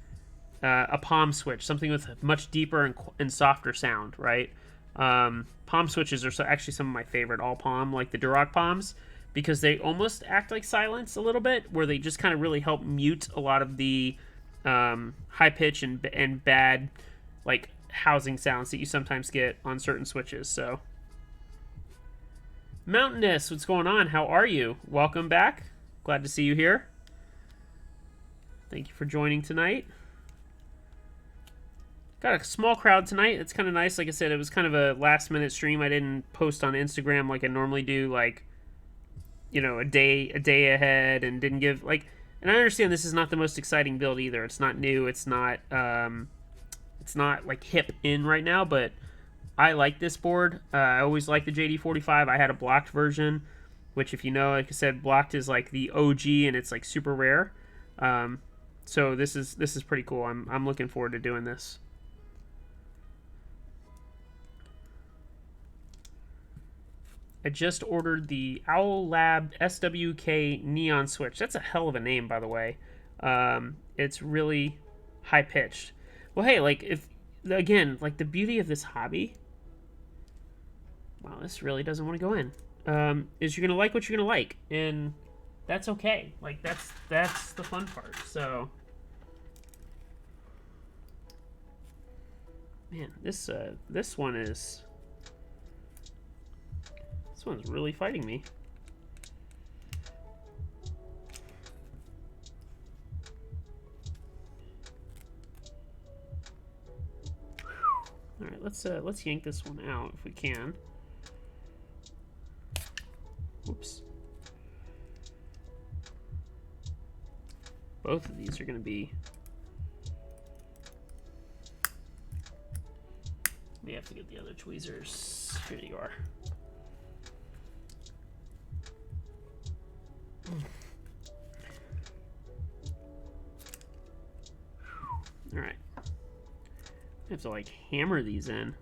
a palm switch, something with a much deeper and softer sound, right? Palm switches are actually some of my favorite, all palm, like the Duroc palms, because they almost act like silence a little bit, where they just kind of really help mute a lot of the high pitch and bad like housing sounds that you sometimes get on certain switches. So Mountainous, what's going on? How are you? Welcome back. Glad to see you here. Thank you for joining tonight. Got a small crowd tonight. It's kind of nice. Like I said, it was kind of a last minute stream. I didn't post on Instagram like I normally do, like, you know, a day ahead, and didn't give like. And I understand this is not the most exciting build either. It's not new. It's not like hip in right now, but I like this board. I always like the JD45. I had a blocked version, which, if you know, like I said, blocked is like the OG, and it's like super rare. So this is pretty cool. I'm looking forward to doing this. I just ordered the Owl Lab SWK Neon Switch. That's a hell of a name, by the way. It's really high pitched. Well, hey, like, if again, like, the beauty of this hobby. Wow, this really doesn't want to go in. Is you're gonna like what you're gonna like, and that's okay. Like, that's the fun part. So, man, this one's really fighting me. All right, let's yank this one out if we can. Whoops. Both of these are going to be. We have to get the other tweezers. Here you are. All right. I have to like hammer these in.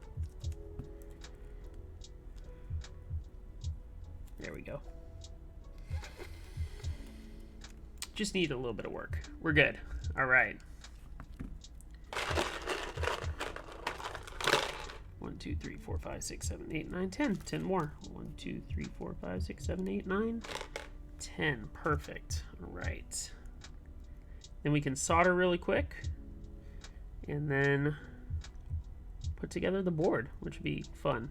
There we go. Just need a little bit of work. We're good. All right. 1, 2, 3, 4, 5, 6, 7, 8, 9, 10. 10 more. 1, 2, 3, 4, 5, 6, 7, 8, 9, 10. Perfect. All right. Then we can solder really quick. And then put together the board, which would be fun.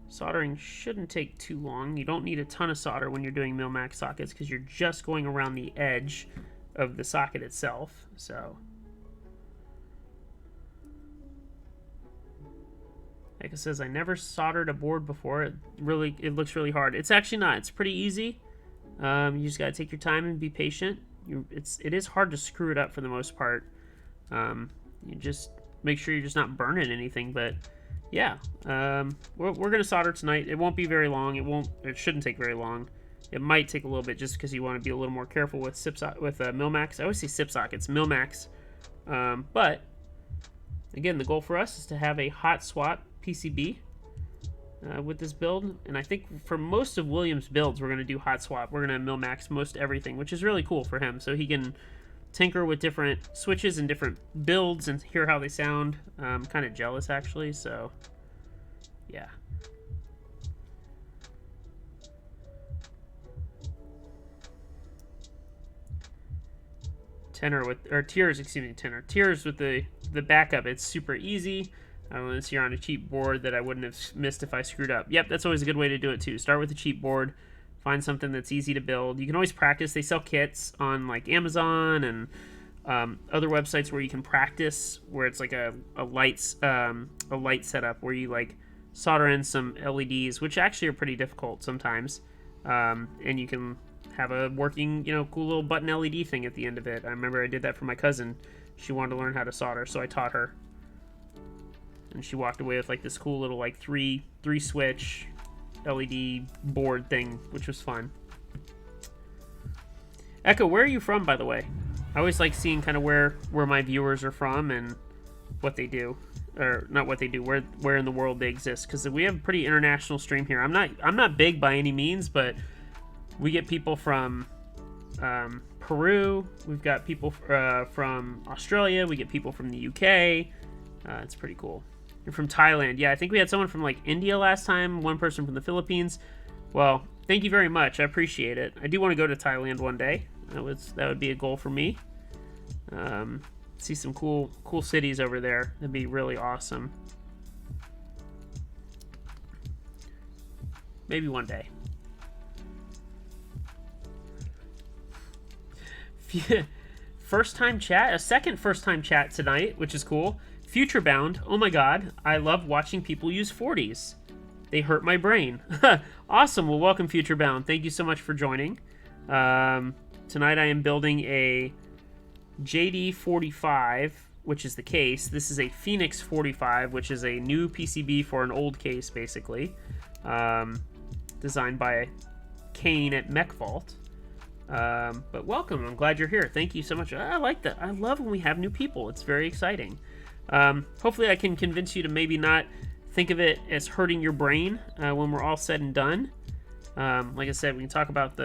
Soldering shouldn't take too long. You don't need a ton of solder when you're doing mil-max sockets because you're just going around the edge of the socket itself. So, like it says, I never soldered a board before. It looks really hard. It's actually not. It's pretty easy. You just gotta take your time and be patient. It is hard to screw it up for the most part. You just make sure you're just not burning anything, but yeah, we're gonna solder tonight. It won't be very long. It shouldn't take very long. It might take a little bit just because you want to be a little more careful with mil-max. I always say SIP sockets, mil-max. But again, the goal for us is to have a hot swap PCB with this build, and I think for most of William's builds, we're gonna do hot swap. We're gonna mil-max most everything, which is really cool for him, so he can tinker with different switches and different builds and hear how they sound. I'm kind of jealous actually, so yeah. Tiers with the backup. It's super easy. Let's see, you're on a cheap board that I wouldn't have missed if I screwed up. Yep, that's always a good way to do it too. Start with a cheap board. Find something that's easy to build. You can always practice. They sell kits on like Amazon and other websites where you can practice, where it's like a light setup where you like solder in some LEDs, which actually are pretty difficult sometimes, and you can have a working, cool little button LED thing at the end of it. I remember I did that for my cousin. She wanted to learn how to solder, so I taught her, and she walked away with like this cool little like three switch LED board thing, which was fun. Echo, where are you from, by the way? I always like seeing kind of where my viewers are from and what they do, or not what they do, where in the world they exist, because we have a pretty international stream here. I'm not big by any means, but we get people from Peru. We've got people from Australia. We get people from the UK. It's pretty cool. You're from Thailand. Yeah, I think we had someone from like India last time, one person from the Philippines. Well, thank you very much. I appreciate it. I do want to go to Thailand one day. That would be a goal for me. See some cool cities over there. That'd be really awesome. Maybe one day. First time chat, a second first time chat tonight, which is cool. Future Bound, oh my god, I love watching people use 40s. They hurt my brain. Awesome, well welcome Future Bound. Thank you so much for joining. Tonight I am building a JD45, which is the case. This is a Phoenix45, which is a new PCB for an old case, basically. Designed by Cain at Mech Vault. But welcome, I'm glad you're here. Thank you so much. I like that. I love when we have new people. It's very exciting. Hopefully I can convince you to maybe not think of it as hurting your brain when we're all said and done. Like I said, we can talk about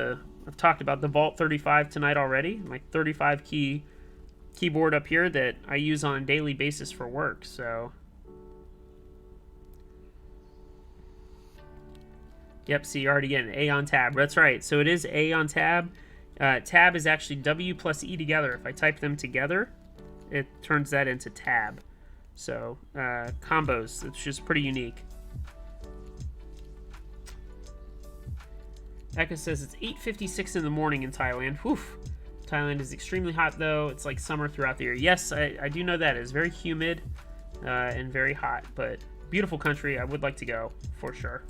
I've talked about the Vault 35 tonight already, my 35 keyboard up here that I use on a daily basis for work, so. Yep, see, you're already getting A on tab. That's right, so it is A on tab. Tab is actually W plus E together. If I type them together, it turns that into tab. So, combos, it's just pretty unique. Eka says it's 8:56 in the morning in Thailand. Whew. Thailand is extremely hot, though. It's like summer throughout the year. Yes, I do know that. It's very humid and very hot, but beautiful country. I would like to go, for sure.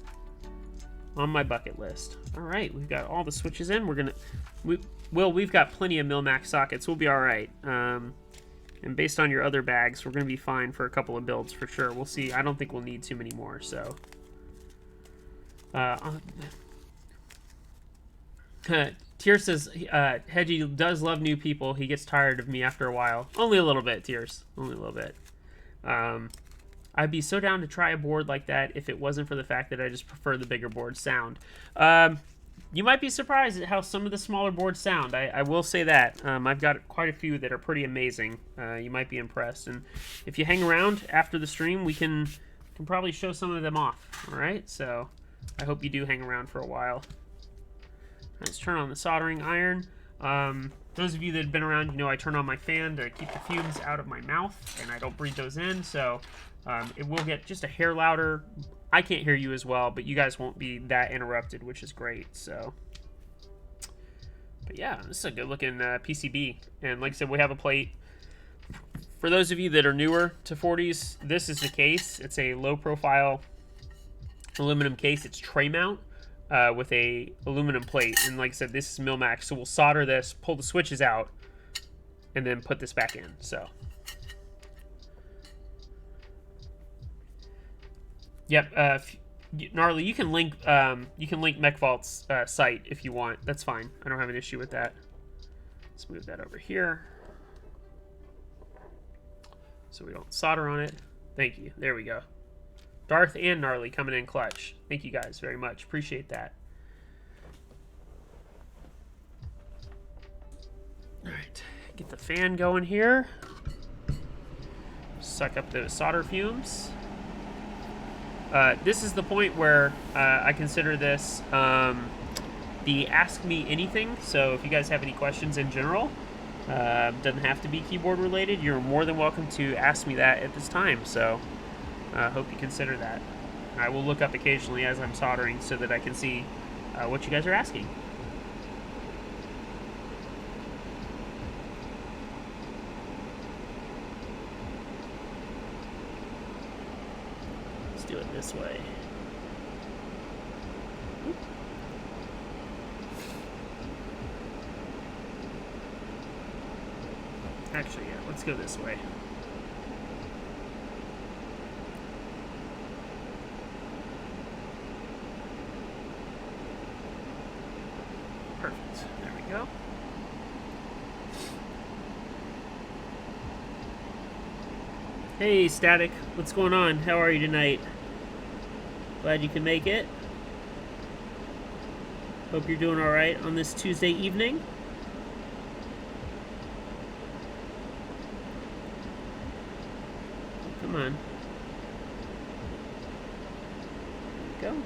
On my bucket list. All right, we've got all the switches in. We've got plenty of mil-max sockets. We'll be all right. And based on your other bags, we're going to be fine for a couple of builds for sure. We'll see. I don't think we'll need too many more, so. Tears says, Hedgie does love new people. He gets tired of me after a while. Only a little bit, Tears. Only a little bit. I'd be so down to try a board like that if it wasn't for the fact that I just prefer the bigger board sound. You might be surprised at how some of the smaller boards sound. I will say that. I've got quite a few that are pretty amazing. You might be impressed. And if you hang around after the stream, we can probably show some of them off. All right? So I hope you do hang around for a while. Let's turn on the soldering iron. Those of you that have been around, you know I turn on my fan to keep the fumes out of my mouth, and I don't breathe those in, so it will get just a hair louder. I can't hear you as well, but you guys won't be that interrupted, which is great. So, but yeah, this is a good-looking PCB, and like I said, we have a plate. For those of you that are newer to 40s, this is the case. It's a low-profile aluminum case. It's tray mount. With a aluminum plate, and like I said, this is Mil-Max, so we'll solder this, pull the switches out, and then put this back in. So, yep. Gnarly, you can link MechVault's site if you want. That's fine. I don't have an issue with that. Let's move that over here so we don't solder on it. Thank you. There we go. Darth and Gnarly coming in clutch. Thank you guys very much. Appreciate that. All right, get the fan going here. Suck up those solder fumes. This is the point where I consider this the Ask Me Anything. So if you guys have any questions in general, doesn't have to be keyboard related. You're more than welcome to ask me that at this time. So hope you consider that. I will look up occasionally as I'm soldering so that I can see what you guys are asking. Let's do it this way. Oop. Actually, yeah, let's go this way. Perfect. There we go. Hey, Static. What's going on? How are you tonight? Glad you can make it. Hope you're doing all right on this Tuesday evening. Come on. There we go.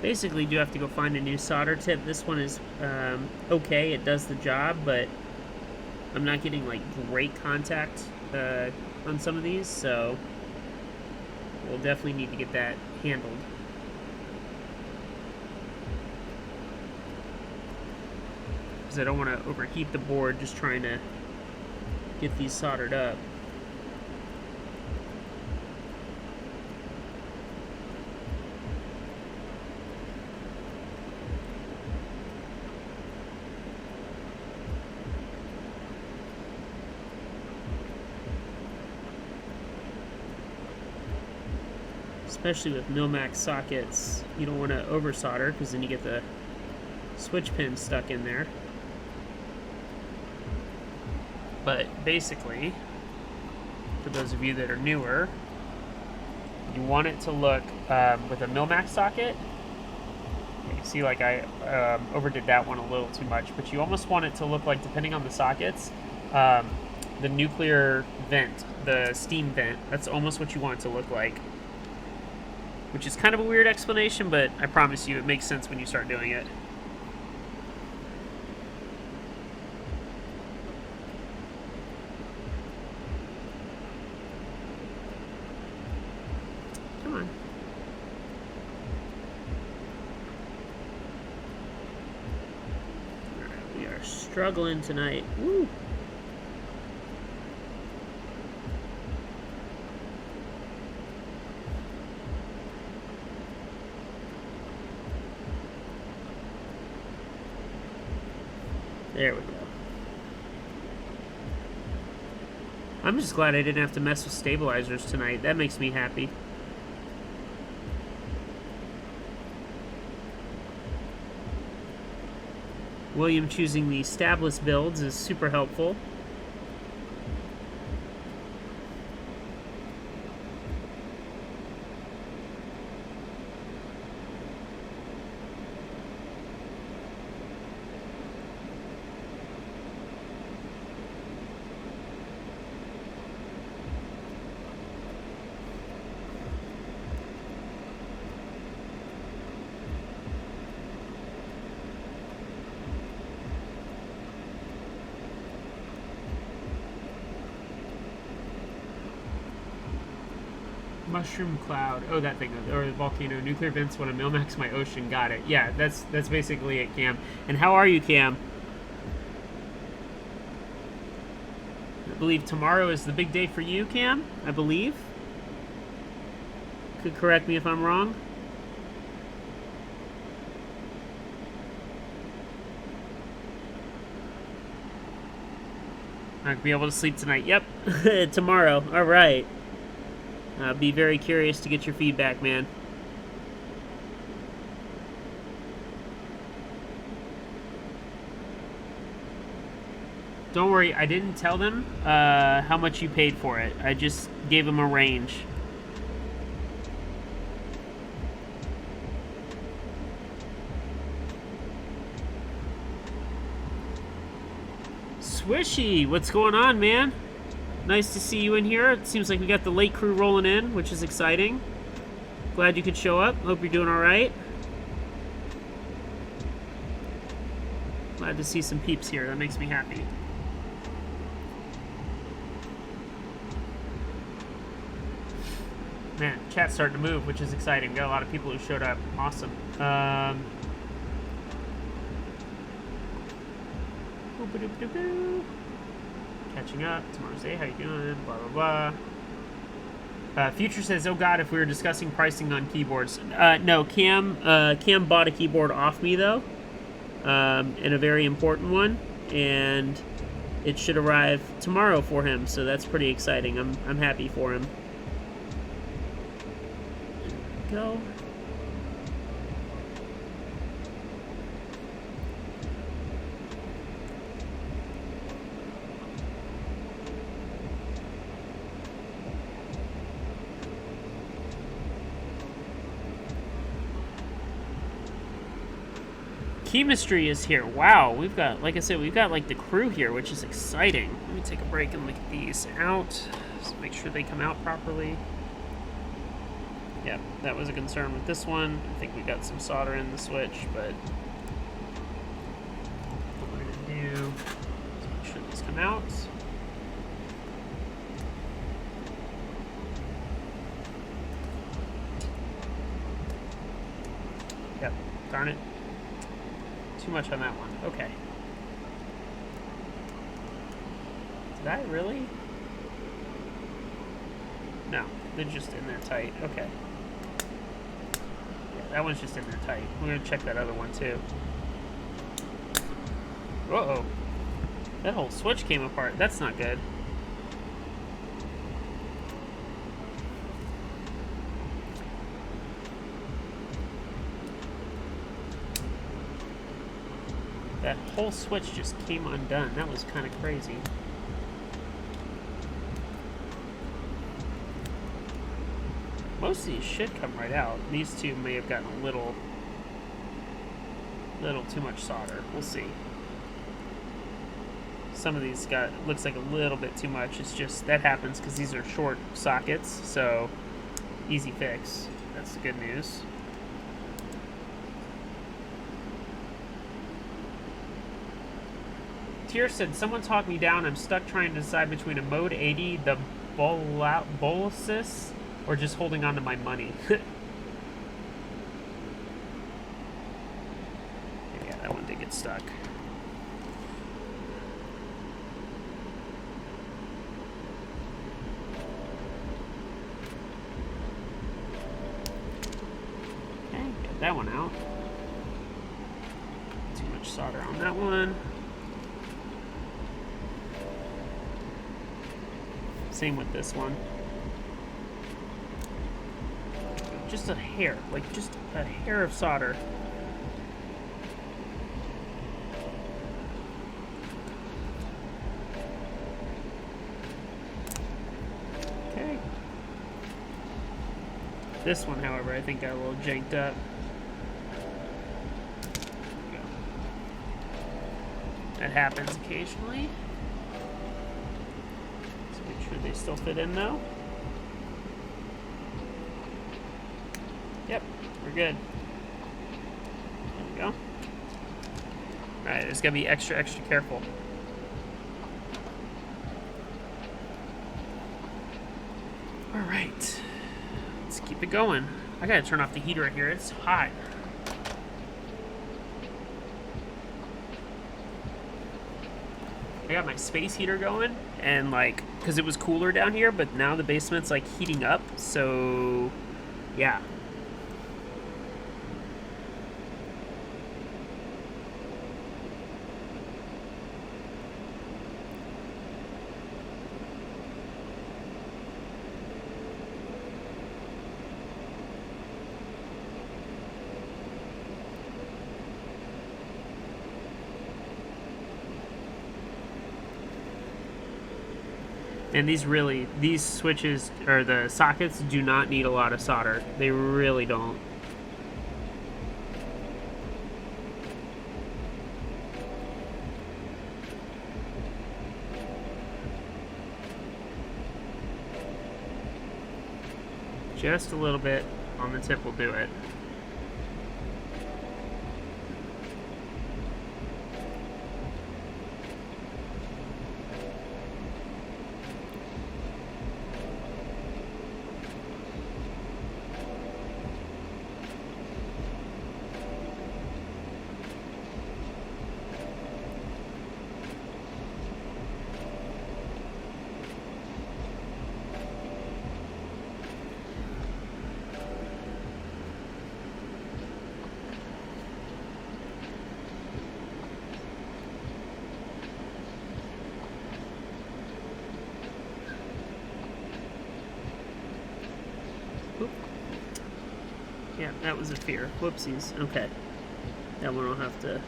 Basically, do have to go find a new solder tip. This one is okay, it does the job, but I'm not getting like great contact on some of these, so we'll definitely need to get that handled. Because I don't want to overheat the board just trying to get these soldered up. Especially with Mil-Max sockets, you don't want to over solder because then you get the switch pin stuck in there. But basically, for those of you that are newer, you want it to look with a Mil-Max socket. You see, like I overdid that one a little too much, but you almost want it to look like, depending on the sockets, the nuclear vent, the steam vent. That's almost what you want it to look like. Which is kind of a weird explanation, but I promise you it makes sense when you start doing it. Come on. Alright, we are Struggling tonight. Woo. There we go. I'm just glad I didn't have to mess with stabilizers tonight. That makes me happy. William choosing the stabless builds is super helpful. Mushroom cloud. Oh, that thing. Or the volcano. Nuclear vents when I Milmax my ocean. Got it. Yeah, that's basically it, Cam. And how are you, Cam? I believe tomorrow is the big day for you, Cam. I believe. Could correct me if I'm wrong. Not gonna be able to sleep tonight. Yep. Tomorrow. All right. Be very curious to get your feedback, man. Don't worry, I didn't tell them how much you paid for it. I just gave them a range. Swishy, what's going on, man? Nice to see you in here. It seems like we got the late crew rolling in, which is exciting. Glad you could show up. Hope you're doing all right. Glad to see some peeps here. That makes me happy. Man, chat's starting to move, which is exciting. Got a lot of people who showed up. Awesome. Catching up. Tomorrow's day. How you doing? Blah, blah, blah. Future says, oh god, if we were discussing pricing on keyboards. No, Cam bought a keyboard off me, though. And a very important one. And it should arrive tomorrow for him, so that's pretty exciting. I'm happy for him. There we go. Chemistry is here. Wow, we've got, like I said, we've got like the crew here, which is exciting. Let me take a break and look at these out. Just make sure they come out properly. Yeah, that was a concern with this one. I think we got some solder in the switch, but what we're gonna do is make sure these come out. Yep, darn it. Too much on that one. Okay. Did I really? No, they're just in there tight. Okay. Yeah, that one's just in there tight. We're gonna check that other one too. Uh-oh. That whole switch came apart. That's not good. That whole switch just came undone. That was kind of crazy. Most of these should come right out. These two may have gotten a little too much solder. We'll see. Some of these looks like a little bit too much. It's just, that happens because these are short sockets, so easy fix. That's the good news. Tier said, someone talk me down. I'm stuck trying to decide between a Mode 80, the Bolusis, or just holding on to my money. Yeah, that one did get stuck. one out. Too much solder on that one. Same with this one. Just a hair, like just a hair of solder. Okay. This one, however, I think got a little janked up. That happens occasionally. So make sure they still fit in though. Yep, we're good. There we go. Alright, it's gotta be extra, extra careful. Alright. Let's keep it going. I gotta turn off the heater right here, it's hot. I got my space heater going, and like, because it was cooler down here, but now the basement's like heating up, so yeah. And these switches, or the sockets, do not need a lot of solder. They really don't. Just a little bit on the tip will do it. Yeah, that was a fear. Whoopsies. Okay. That one will have to...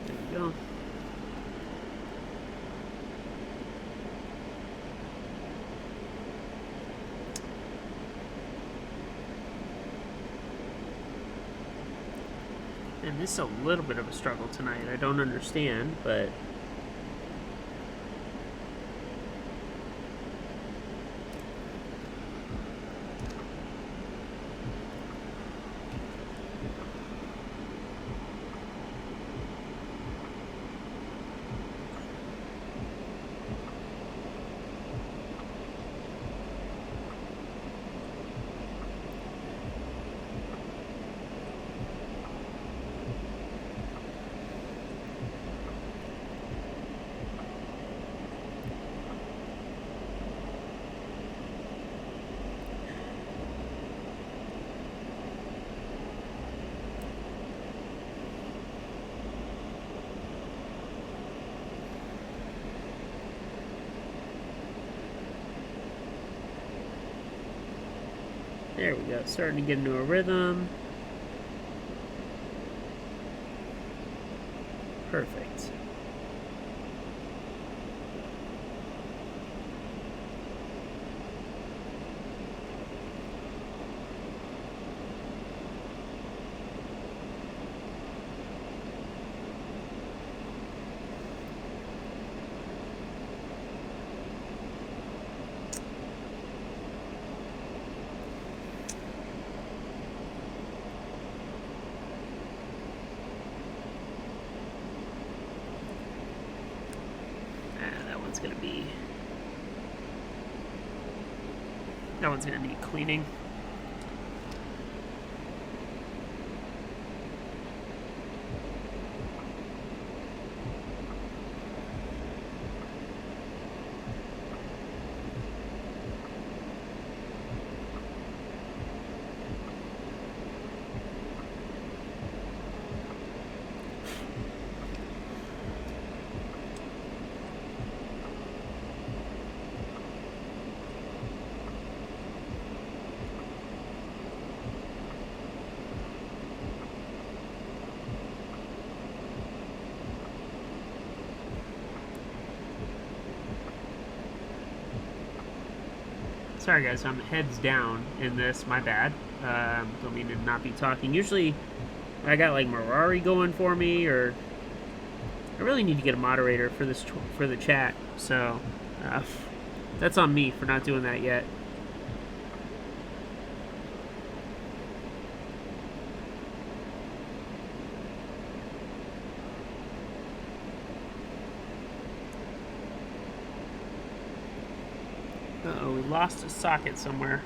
There we go. And this is a little bit of a struggle tonight. I don't understand, but... There we go, starting to get into a rhythm. Perfect. That one's gonna need cleaning. Sorry guys, I'm heads down in this, my bad. Don't mean to not be talking. Usually I got like Mirari going for me, or I really need to get a moderator for this for the chat, so that's on me for not doing that yet. Uh-oh, we lost a socket somewhere.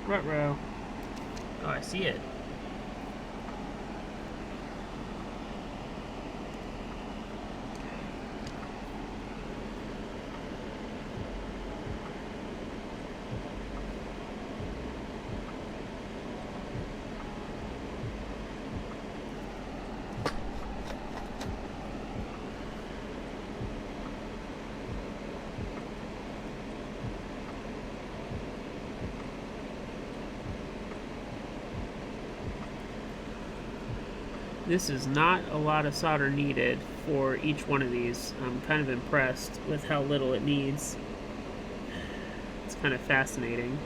Ruh-roh. Oh, I see it. This is not a lot of solder needed for each one of these. I'm kind of impressed with how little it needs. It's kind of fascinating.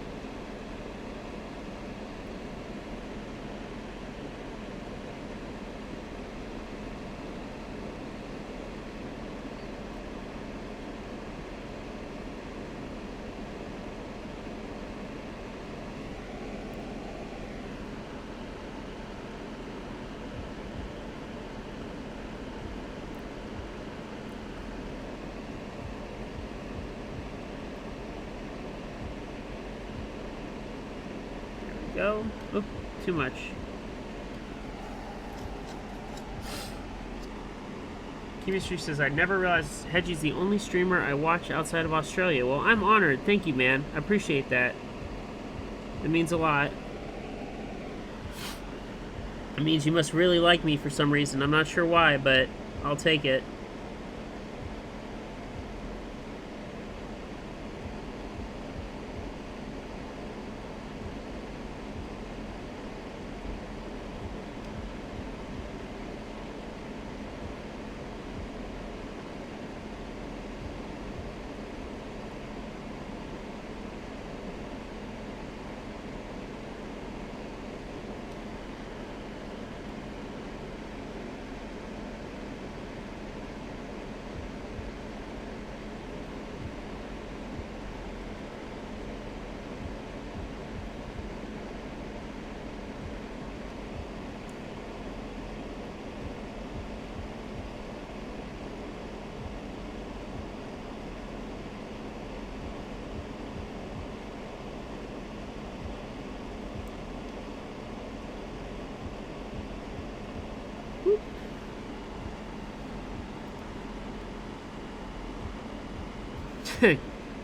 Go. Oh, too much. Chemistry says, I never realized Hedgie's the only streamer I watch outside of Australia. Well, I'm honored. Thank you, man. I appreciate that. It means a lot. It means you must really like me for some reason. I'm not sure why, but I'll take it.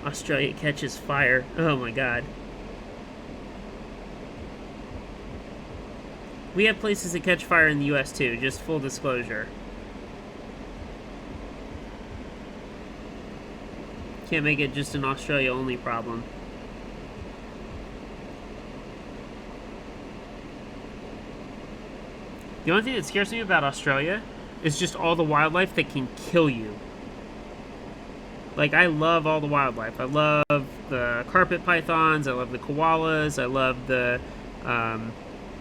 Australia catches fire. Oh my god. We have places that catch fire in the US too, just full disclosure. Can't make it just an Australia only problem. The only thing that scares me about Australia is just all the wildlife that can kill you. Like, I love all the wildlife. I love the carpet pythons. I love the koalas. I love the,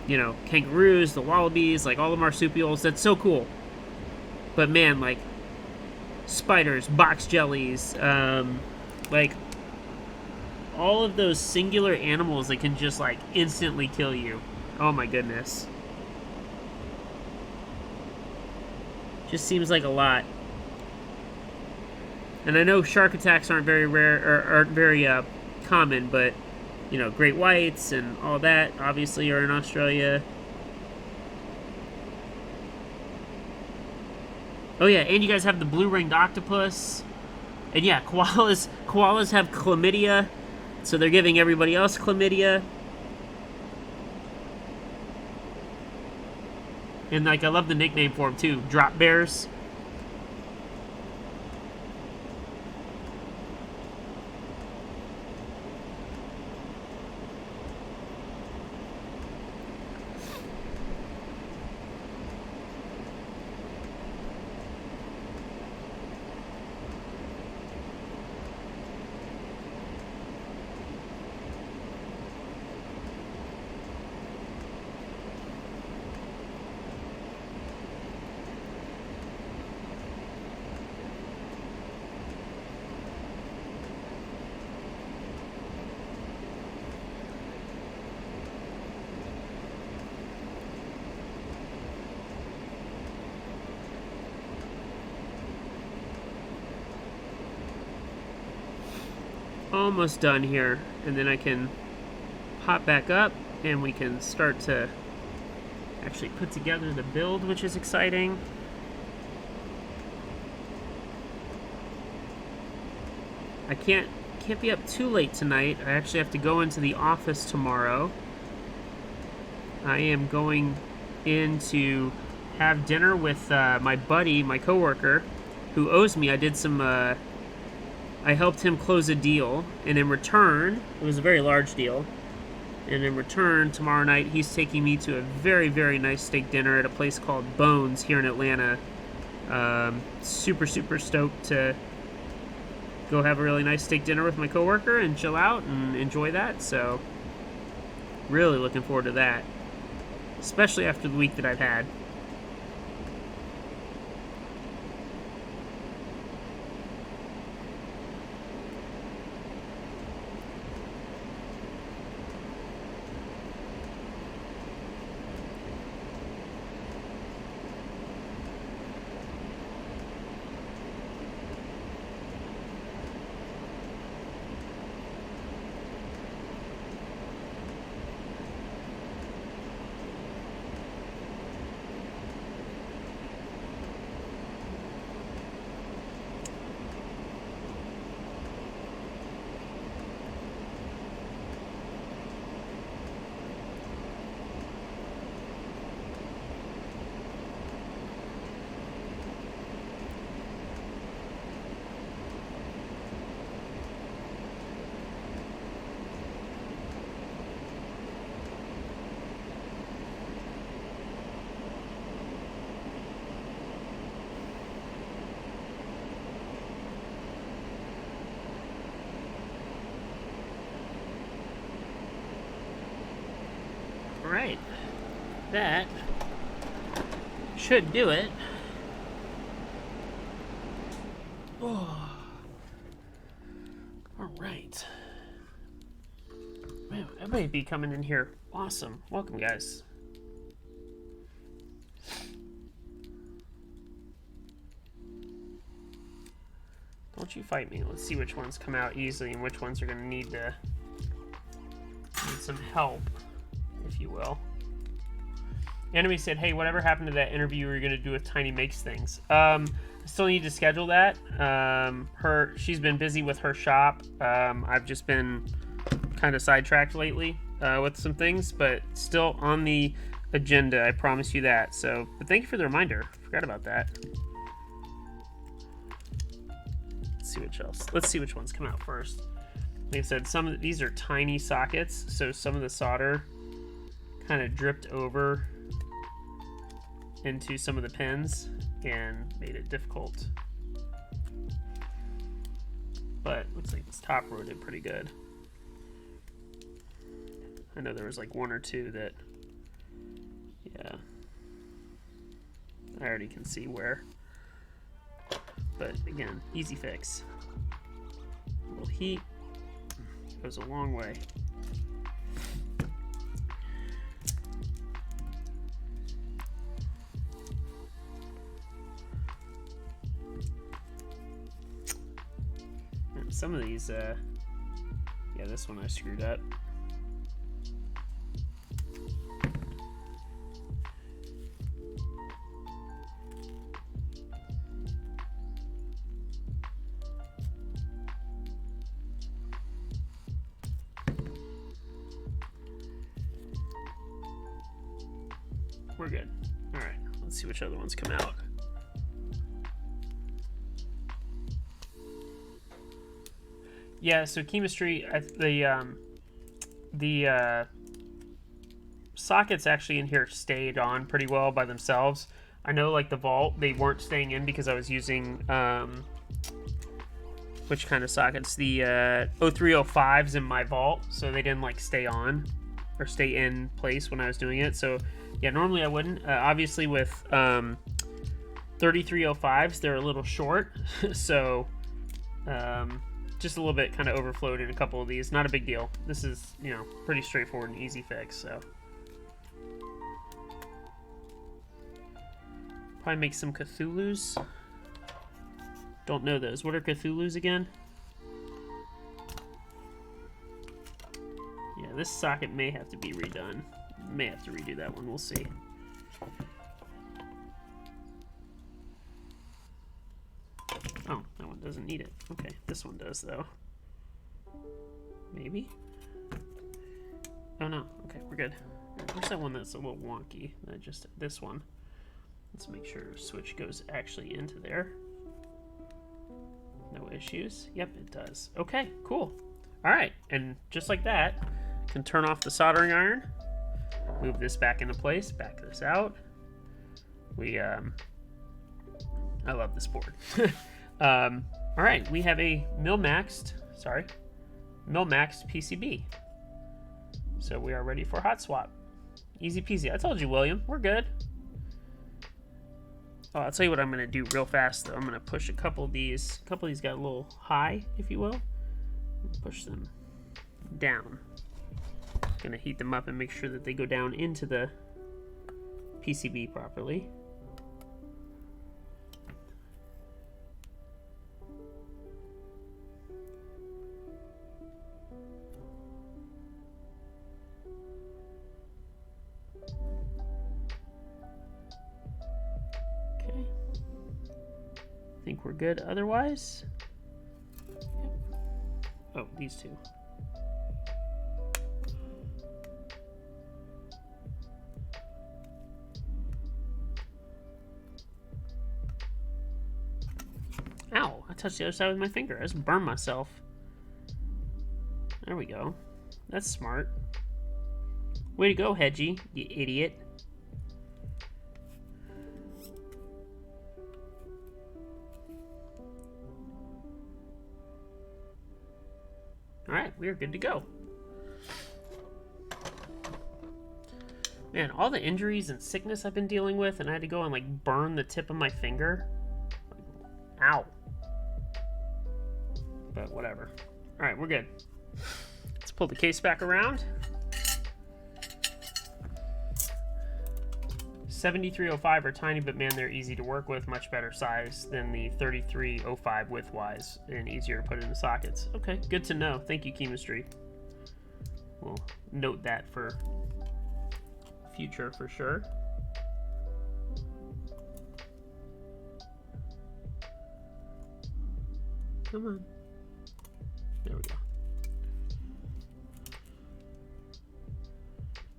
you know, kangaroos, the wallabies, like all the marsupials. That's so cool. But man, like, spiders, box jellies, like, all of those singular animals that can just, like, instantly kill you. Oh my goodness. Just seems like a lot. And I know shark attacks aren't very rare, or aren't very common, but, you know, great whites and all that obviously are in Australia. Oh yeah, and you guys have the blue-ringed octopus. And yeah, koalas have chlamydia, so they're giving everybody else chlamydia. And, like, I love the nickname for them, too. Drop bears. almost done here, and then I can hop back up and we can start to actually put together the build, which is exciting. I can't be up too late tonight. I actually have to go into the office tomorrow. I am going in to have dinner with my buddy, my coworker, who owes me. I did some, I helped him close a deal, and in return, it was a very large deal, and in return, tomorrow night, he's taking me to a very, very nice steak dinner at a place called Bones here in Atlanta. Super, super stoked to go have a really nice steak dinner with my coworker and chill out and enjoy that, so really looking forward to that, especially after the week that I've had. Right, that should do it. Oh. All right. Man, everybody be coming in here. Awesome. Welcome, guys. Don't you fight me. Let's see which ones come out easily and which ones are going to need some help, if you will. Enemy said, hey, whatever happened to that interview we were going to do with Tiny Makes Things? I still need to schedule that. She's been busy with her shop. I've just been kind of sidetracked lately with some things, but still on the agenda, I promise you that. So, but thank you for the reminder. Forgot about that. Let's see which else. Let's see which ones come out first. Like I said, these are tiny sockets, so some of the solder kind of dripped over into some of the pins and made it difficult. But looks like this top row did pretty good. I know there was like one or two that, yeah, I already can see where. But again, easy fix. A little heat goes a long way. And some of these, yeah, this one I screwed up. We're good. All right, let's see which other ones come out. Yeah, so chemistry, the sockets actually in here stayed on pretty well by themselves. I know, like the vault, they weren't staying in because I was using which kind of sockets? The 0305s in my vault, so they didn't like stay on or stay in place when I was doing it. So yeah, normally I wouldn't. Obviously with 3305s, they're a little short, so just a little bit kind of overflowed in a couple of these. Not a big deal. This is, you know, pretty straightforward and easy fix, so. Probably make some Cthulhu's. Don't know those. What are Cthulhu's again? this socket may have to be redone. May have to redo that one. We'll see. Oh, that one doesn't need it. Okay, this one does, though. Maybe? Oh, no. Okay, we're good. Where's that one that's a little wonky? This one. Let's make sure switch goes actually into there. No issues. Yep, it does. Okay, cool. All right, and just like that, can turn off the soldering iron. Move this back into place. Back this out. I love this board. All right, we have a mil-maxed PCB. So we are ready for hot swap. Easy peasy. I told you, William, we're good. Oh, I'll tell you what I'm gonna do real fast though. I'm gonna push a couple of these. A couple of these got a little high, if you will. Push them down. Gonna heat them up and make sure that they go down into the PCB properly. Okay. I think we're good otherwise. Oh, these two. Ow, I touched the other side with my finger. I just burned myself. There we go. That's smart. Way to go, Hedgie, you idiot. Alright, we are good to go. Man, all the injuries and sickness I've been dealing with, and I had to go and like burn the tip of my finger. Ow. But whatever. Alright, we're good. Let's pull the case back around. 7305 are tiny, but man, they're easy to work with. Much better size than the 3305 width-wise, and easier to put in the sockets. Okay, good to know. Thank you, Chemistry. We'll note that for future for sure. Come on. There we go.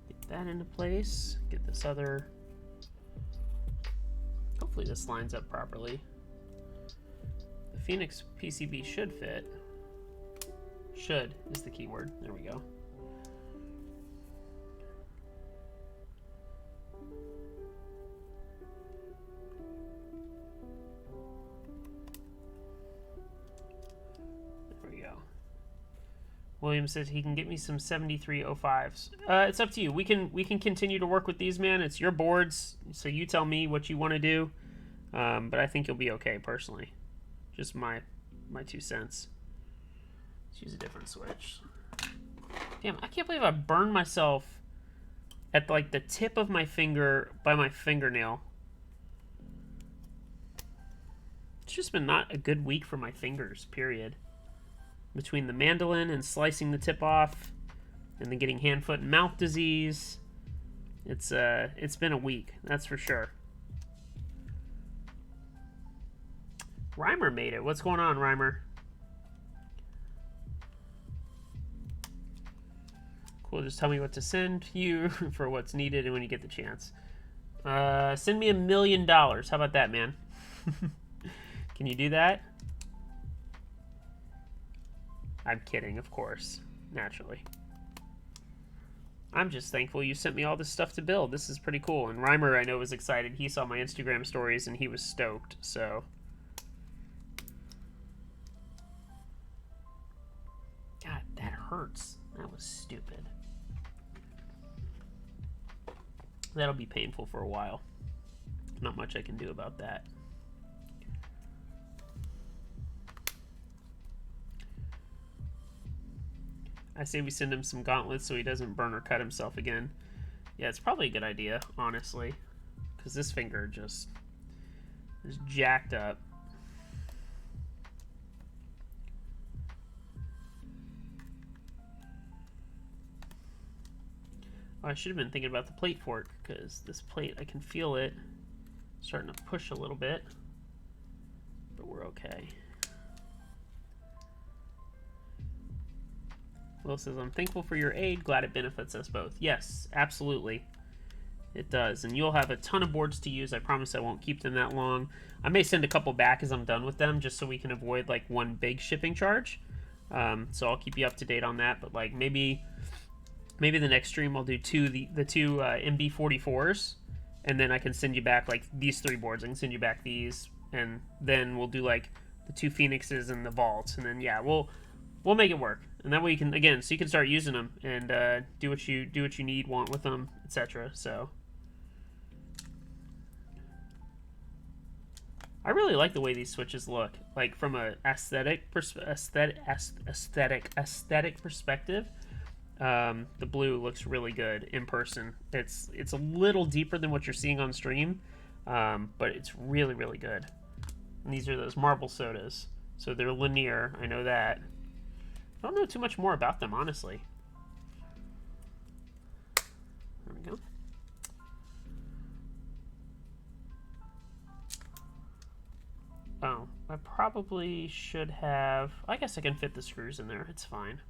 Get that into place. Get this other... Hopefully this lines up properly. The Phoenix PCB should fit. Should is the key word. There we go. There we go. William says he can get me some 7305s. It's up to you. We can continue to work with these, man. It's your boards, so you tell me what you want to do. But I think you'll be okay, personally. Just my 2 cents. Let's use a different switch. Damn, I can't believe I burned myself at like the tip of my finger by my fingernail. It's just been not a good week for my fingers, period. Between the mandolin and slicing the tip off, and then getting hand, foot, and mouth disease, it's been a week, that's for sure. Reimer made it. What's going on, Reimer? Cool, just tell me what to send you for what's needed and when you get the chance. Send me $1 million. How about that, man? Can you do that? I'm kidding, of course. Naturally. I'm just thankful you sent me all this stuff to build. This is pretty cool. And Reimer, I know, was excited. He saw my Instagram stories and he was stoked, so... God, that hurts. That was stupid. That'll be painful for a while. Not much I can do about that. I say we send him some gauntlets so he doesn't burn or cut himself again. Yeah, it's probably a good idea, honestly. Because this finger just is jacked up. I should have been thinking about the plate fork, because this plate, I can feel it starting to push a little bit, but we're okay. Will says, I'm thankful for your aid. Glad it benefits us both. Yes, absolutely. It does. And you'll have a ton of boards to use. I promise I won't keep them that long. I may send a couple back as I'm done with them, just so we can avoid like one big shipping charge. So I'll keep you up to date on that. But like maybe the next stream I'll do the two MB44s. And then I can send you back like these 3 boards. I can send you back these. And then we'll do like the 2 Phoenixes and the Vaults. And then yeah, we'll make it work. And that way you can, again, so you can start using them and do what you need, want with them, etc. So I really like the way these switches look. Like from a aesthetic perspective, the blue looks really good in person. It's a little deeper than what you're seeing on stream, but it's really, really good. And these are those marble sodas, so they're linear. I know that. I don't know too much more about them, honestly. There we go. Oh, I probably should have... I guess I can fit the screws in there. It's fine.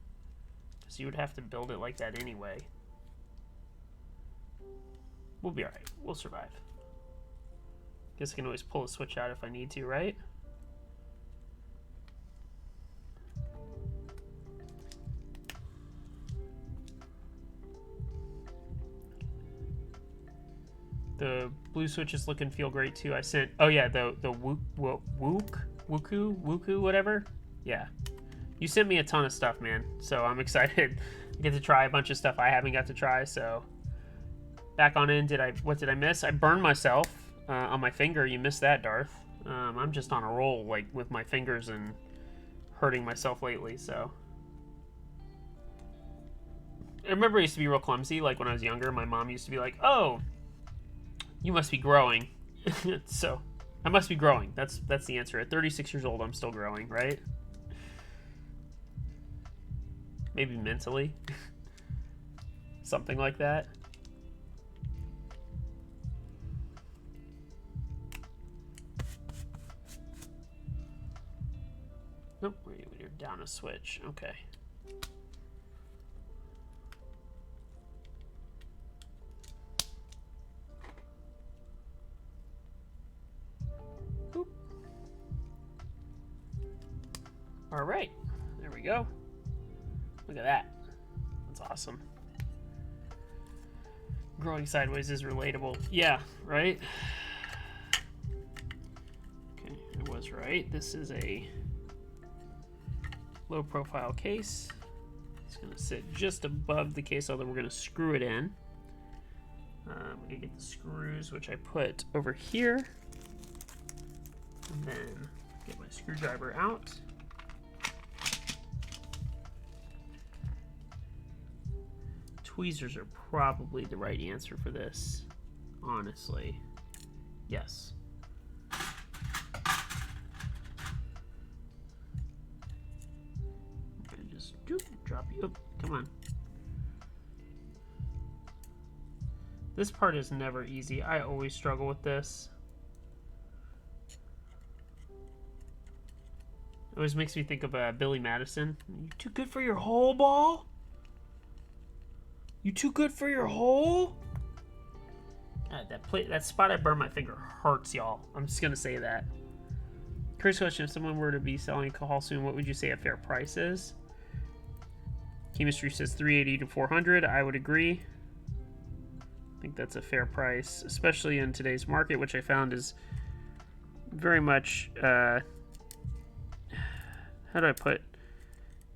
Because you would have to build it like that anyway. We'll be alright. We'll survive. Guess I can always pull a switch out if I need to, right? The blue switches look and feel great too. I sent, oh yeah, the Wuku, whatever. Yeah, you sent me a ton of stuff, man. So I'm excited. I get to try a bunch of stuff I haven't got to try. So back on in, what did I miss? I burned myself on my finger. You missed that, Darth. I'm just on a roll, like with my fingers and hurting myself lately. So I remember I used to be real clumsy. Like when I was younger, my mom used to be like, "Oh, you must be growing." So I must be growing. That's the answer. At 36 years old, I'm still growing, right? Maybe mentally. Something like that. Nope, you're down a switch. Okay. All right, there we go. Look at that. That's awesome. Growing sideways is relatable. Yeah, right? Okay, I was right. This is a low profile case. It's gonna sit just above the case, although we're gonna screw it in. I'm gonna get the screws, which I put over here. And then get my screwdriver out. Tweezers are probably the right answer for this, honestly. Yes. I'm gonna just drop you. Oh, come on. This part is never easy. I always struggle with this. It always makes me think of Billy Madison. You too good for your hole, ball? You too good for your hole? That spot I burned my finger hurts, y'all. I'm just gonna say that. Curious question: if someone were to be selling alcohol soon, what would you say a fair price is? Chemistry says 380 to 400. I would agree. I think that's a fair price, especially in today's market, which I found is very much. How do I put?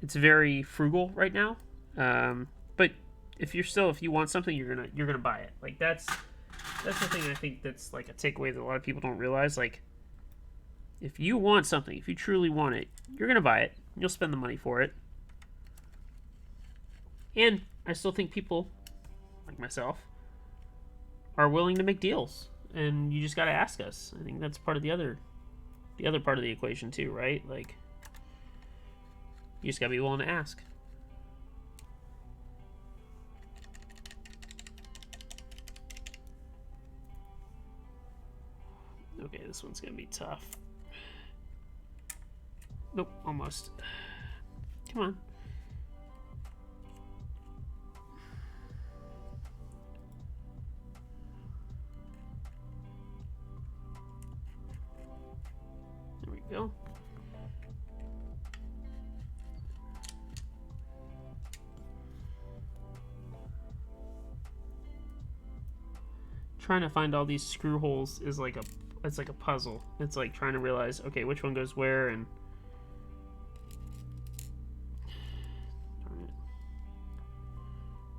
It's very frugal right now. But if you want something, you're gonna buy it. Like that's the thing I think that's like a takeaway that a lot of people don't realize. Like if you want something, if you truly want it, you're gonna buy it. You'll spend the money for it. And I still think people like myself are willing to make deals, and you just gotta ask us. I think that's part of the other part of the equation too, right? Like you just gotta be willing to ask. Okay, this one's gonna be tough. Nope, almost. Come on. There we go. Trying to find all these screw holes is like it's like a puzzle. It's like trying to realize, okay, which one goes where, and darn it.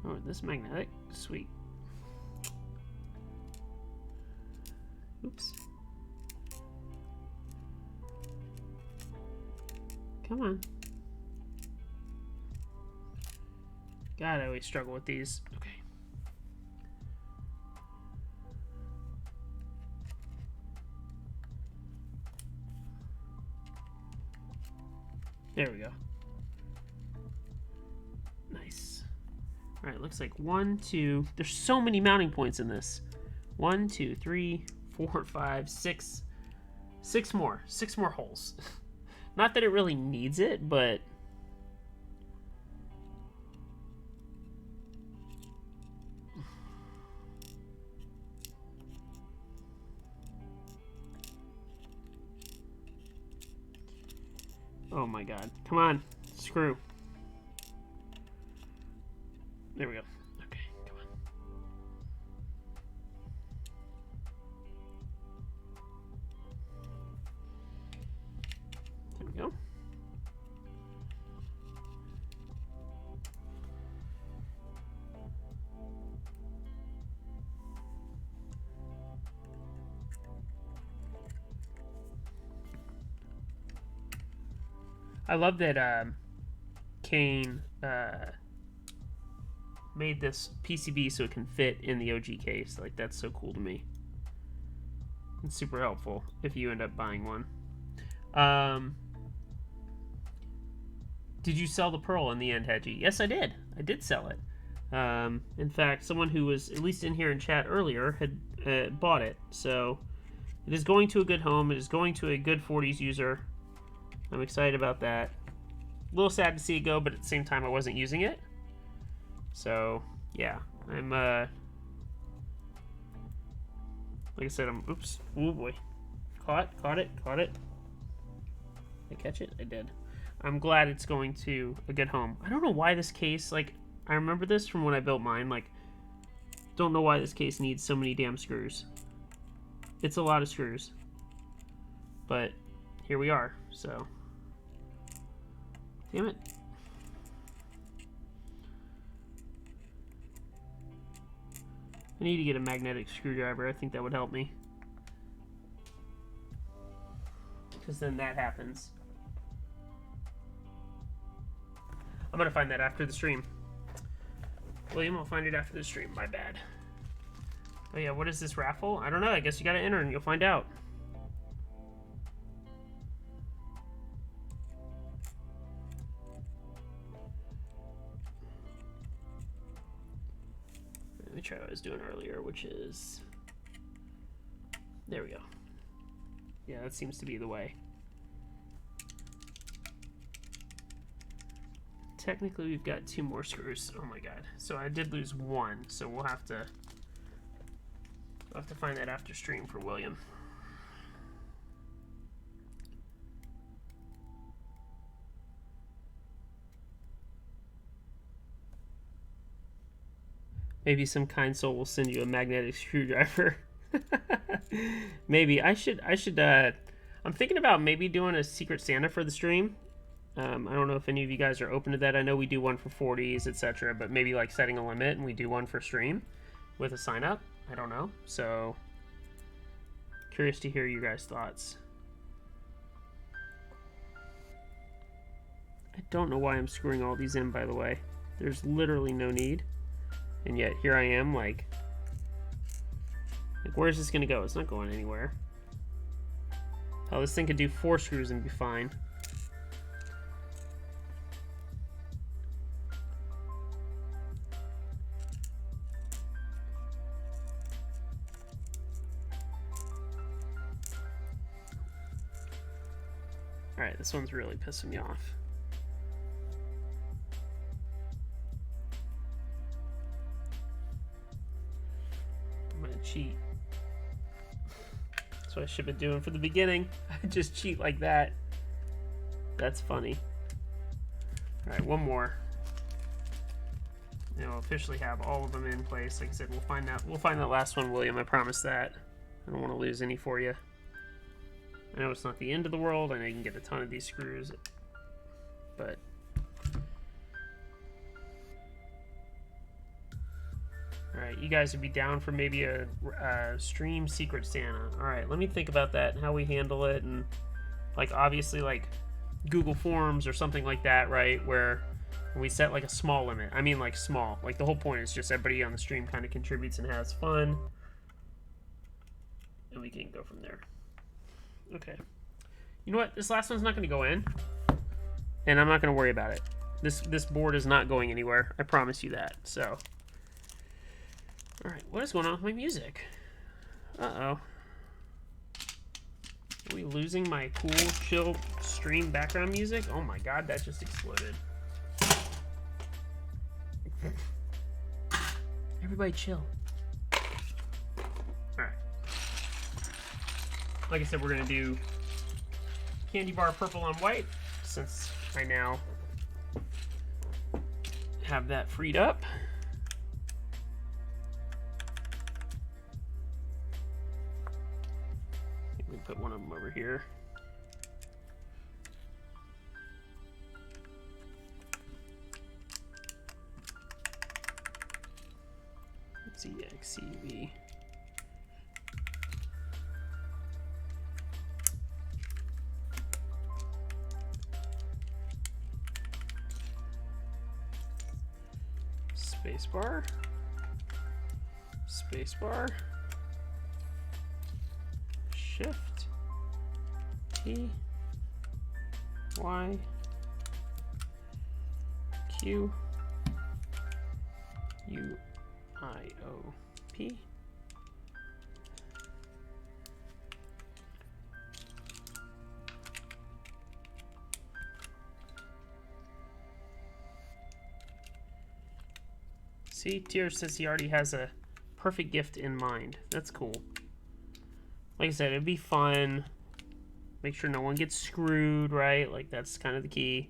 Oh, this magnetic, sweet. Oops. Come on. God, I always struggle with these. Okay. There we go. Nice. All right, looks like 1, 2. There's so many mounting points in this. 1, 2, 3, 4, 5, 6. 6 more. 6 more holes. Not that it really needs it, but oh my god. Come on. Screw. There we go. Okay, come on. There we go. I love that Cain made this PCB so it can fit in the OG case. Like, that's so cool to me. It's super helpful if you end up buying one. Did you sell the Pearl in the end, Hedgie? Yes, I did. I did sell it. In fact, someone who was at least in here in chat earlier had bought it. So it is going to a good home. It is going to a good 40s user. I'm excited about that. A little sad to see it go, but at the same time, I wasn't using it. So, yeah. I'm, like I said, oops. Oh, boy. Caught it. Did I catch it? I did. I'm glad it's going to a good home. I don't know why this case, like, I remember this from when I built mine. Like, don't know why this case needs so many damn screws. It's a lot of screws. But here we are, so. Damn it. I need to get a magnetic screwdriver. I think that would help me. Because then that happens. I'm going to find that after the stream. William, I'll find it after the stream. My bad. Oh yeah, what is this raffle? I don't know. I guess you got to enter and you'll find out. Let me try what I was doing earlier, which is... There we go. Yeah, that seems to be the way. Technically, we've got 2 more screws. Oh my god. So I did lose 1, so we'll have to find that after stream for William. Maybe some kind soul will send you a magnetic screwdriver. Maybe I should I'm thinking about maybe doing a Secret Santa for the stream. I don't know if any of you guys are open to that. I know we do one for 40s, etc., but maybe like setting a limit and we do one for stream with a sign up. I don't know. So curious to hear your guys' thoughts. I don't know why I'm screwing all these in, by the way. There's literally no need. And yet here I am, like where's this gonna go? It's not going anywhere. Oh, this thing could do 4 screws and be fine. Alright, this one's really pissing me off. I'm gonna cheat. That's what I should have been doing from the beginning. I just cheat like that. That's funny. Alright, one more. And we'll officially have all of them in place. Like I said, we'll find that last one, William. I promise that. I don't want to lose any for you. I know it's not the end of the world. I know you can get a ton of these screws, but all right, you guys would be down for maybe a stream Secret Santa. All right, let me think about that and how we handle it, and like obviously like Google Forms or something like that, right? Where we set like a small limit. I mean like small. Like the whole point is just everybody on the stream kind of contributes and has fun, and we can go from there. Okay. You know what? This last one's not going to go in, and I'm not going to worry about it. This board is not going anywhere. I promise you that. So, all right. What is going on with my music? Uh-oh. Are we losing my cool, chill stream background music? Oh my god, that just exploded. Everybody chill. Alright. Like I said, we're going to do candy bar purple on white, since I now have that freed up. I think we can put one of them over here. ZXCV. Spacebar. Spacebar. Shift. T. Y. Q. U. I-O-P. See, Tier says he already has a perfect gift in mind. That's cool. Like I said, it'd be fun. Make sure no one gets screwed, right? Like, that's kind of the key.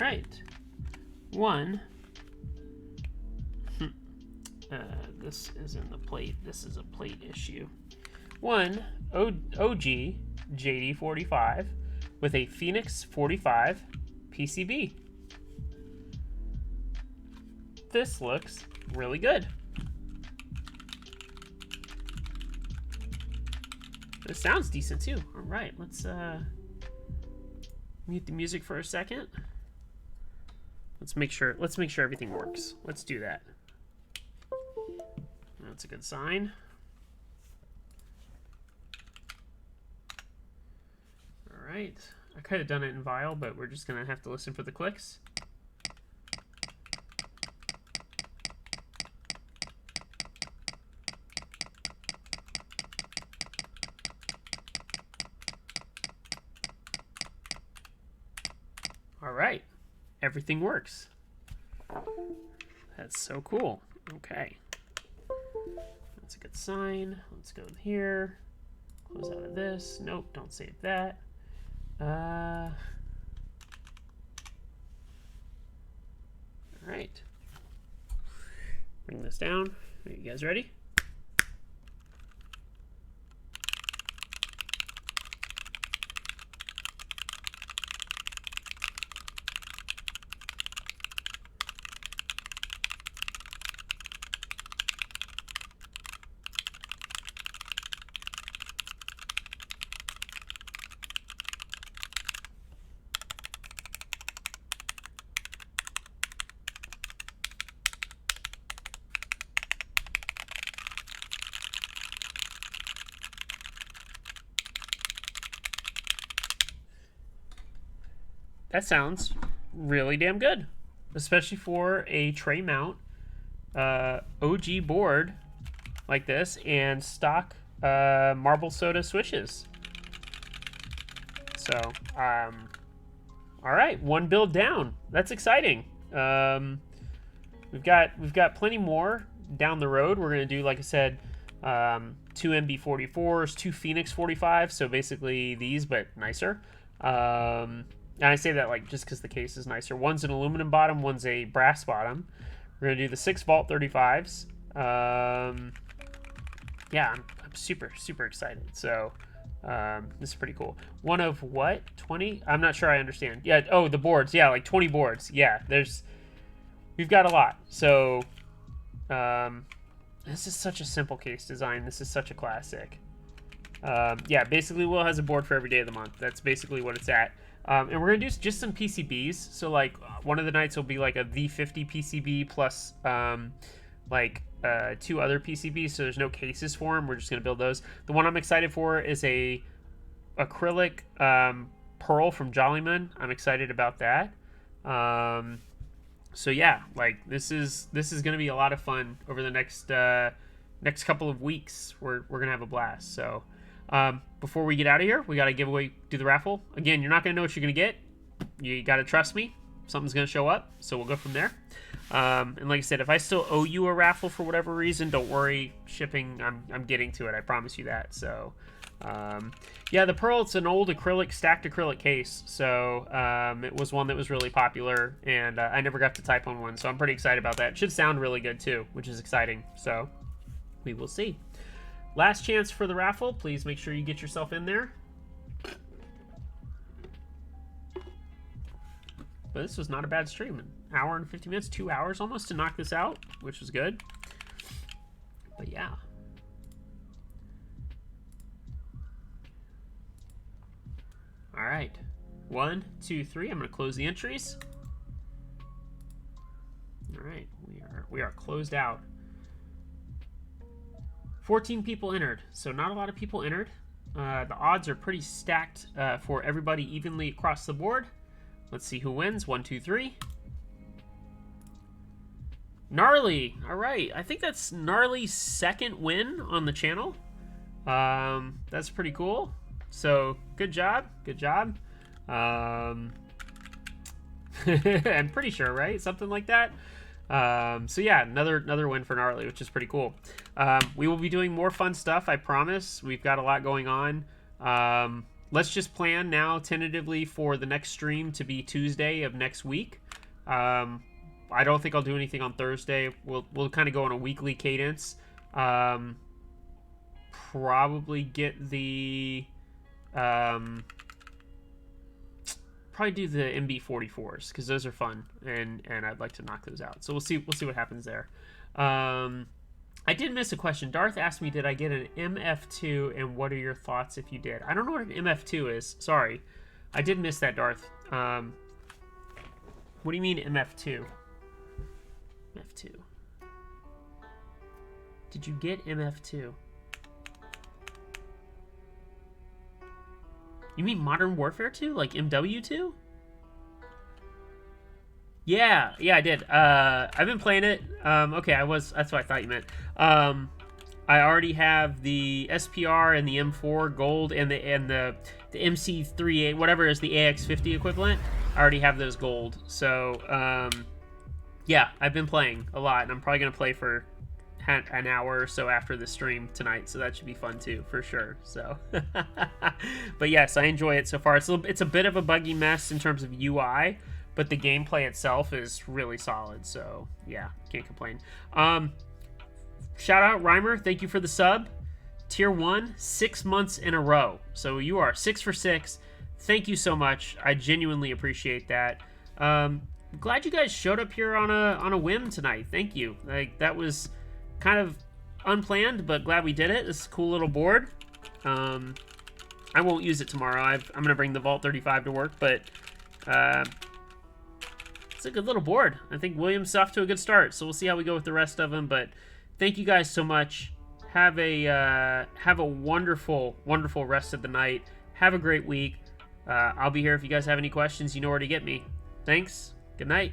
Right. One. This is in the plate. This is a plate issue. One, OG JD45 with a Phoenix45 PCB. This looks really good. It sounds decent too. All right, let's mute the music for a second. Let's make sure everything works. Let's do that. That's a good sign. All right. I could have done it in Vial, but we're just gonna have to listen for the clicks. All right. Everything works. That's so cool. Okay. That's a good sign. Let's go here. Close out of this. Nope, don't save that. All right. Bring this down. Are you guys ready? That sounds really damn good, especially for a tray mount OG board like this and stock marble soda swishes. So, all right, one build down. That's exciting. We've got plenty more down the road. We're gonna do, like I said, 2 MB44s, 2 Phoenix45s. So basically these, but nicer. And I say that like just because the case is nicer. One's an aluminum bottom, one's a brass bottom. We're gonna do the 6 Vault 35s. Yeah, I'm super excited. So this is pretty cool. One of what? 20? I'm not sure I understand. Yeah. Oh, the boards. Yeah, like 20 boards. Yeah. We've got a lot. So this is such a simple case design. This is such a classic. Yeah, basically Will has a board for every day of the month. That's basically what it's at. And we're going to do just some PCBs. So, like, one of the nights will be, like, a V50 PCB plus, 2 other PCBs. So there's no cases for them. We're just going to build those. The one I'm excited for is a acrylic pearl from Jollyman. I'm excited about that. So, yeah, like, this is going to be a lot of fun over the next couple of weeks. We're going to have a blast. So... before we get out of here, we got to do the raffle. Again, you're not going to know what you're going to get. You got to trust me. Something's going to show up, so we'll go from there. And like I said, if I still owe you a raffle for whatever reason, don't worry. Shipping, I'm getting to it. I promise you that. So, yeah, the Pearl, it's an old stacked acrylic case. So, it was one that was really popular, and I never got to type on one. So I'm pretty excited about that. It should sound really good, too, which is exciting. So, we will see. Last chance for the raffle. Please make sure you get yourself in there. But this was not a bad stream. An hour and 50 minutes, 2 hours almost to knock this out, which was good. But yeah. All right. 1, 2, 3. I'm going to close the entries. All right. We are closed out. 14 people entered, so not a lot of people entered. The odds are pretty stacked for everybody evenly across the board. Let's see who wins. 1, 2, 3. Gnarly. All right. I think that's Gnarly's second win on the channel. That's pretty cool. So good job. Good job. I'm pretty sure, right? Something like that. So yeah, another win for Gnarly, which is pretty cool. We will be doing more fun stuff, I promise. We've got a lot going on. Let's just plan now tentatively for the next stream to be Tuesday of next week. I don't think I'll do anything on Thursday. We'll kind of go on a weekly cadence. Probably get the probably do the MB44s because those are fun and I'd like to knock those out. So we'll see what happens there. I did miss a question. Darth asked me, did I get an MF2 and what are your thoughts if you did? I don't know what an MF2 is. Sorry. I did miss that, Darth. What do you mean MF2? MF2. Did you get MF2? You mean Modern Warfare 2? Like MW2? Yeah, I did. I've been playing it. Okay, that's what I thought you meant. I already have the SPR and the M4 gold and the MC38, whatever is the AX50 equivalent. I already have those gold. So, yeah, I've been playing a lot, and I'm probably going to play for an hour or so after the stream tonight, so that should be fun too, for sure. So, but yes, I enjoy it so far. It's a bit of a buggy mess in terms of UI, but the gameplay itself is really solid. So yeah, can't complain. Shout out Reimer, thank you for the sub. Tier 1, 6 months in a row. So you are 6 for 6. Thank you so much. I genuinely appreciate that. Glad you guys showed up here on a whim tonight. Thank you. Like, that was kind of unplanned, but glad we did it. This is a cool little board. I won't use it tomorrow. I'm going to bring the Vault 35 to work, but it's a good little board. I think William's off to a good start, so we'll see how we go with the rest of them. But thank you guys so much. Have a wonderful, wonderful rest of the night. Have a great week. I'll be here if you guys have any questions. You know where to get me. Thanks. Good night.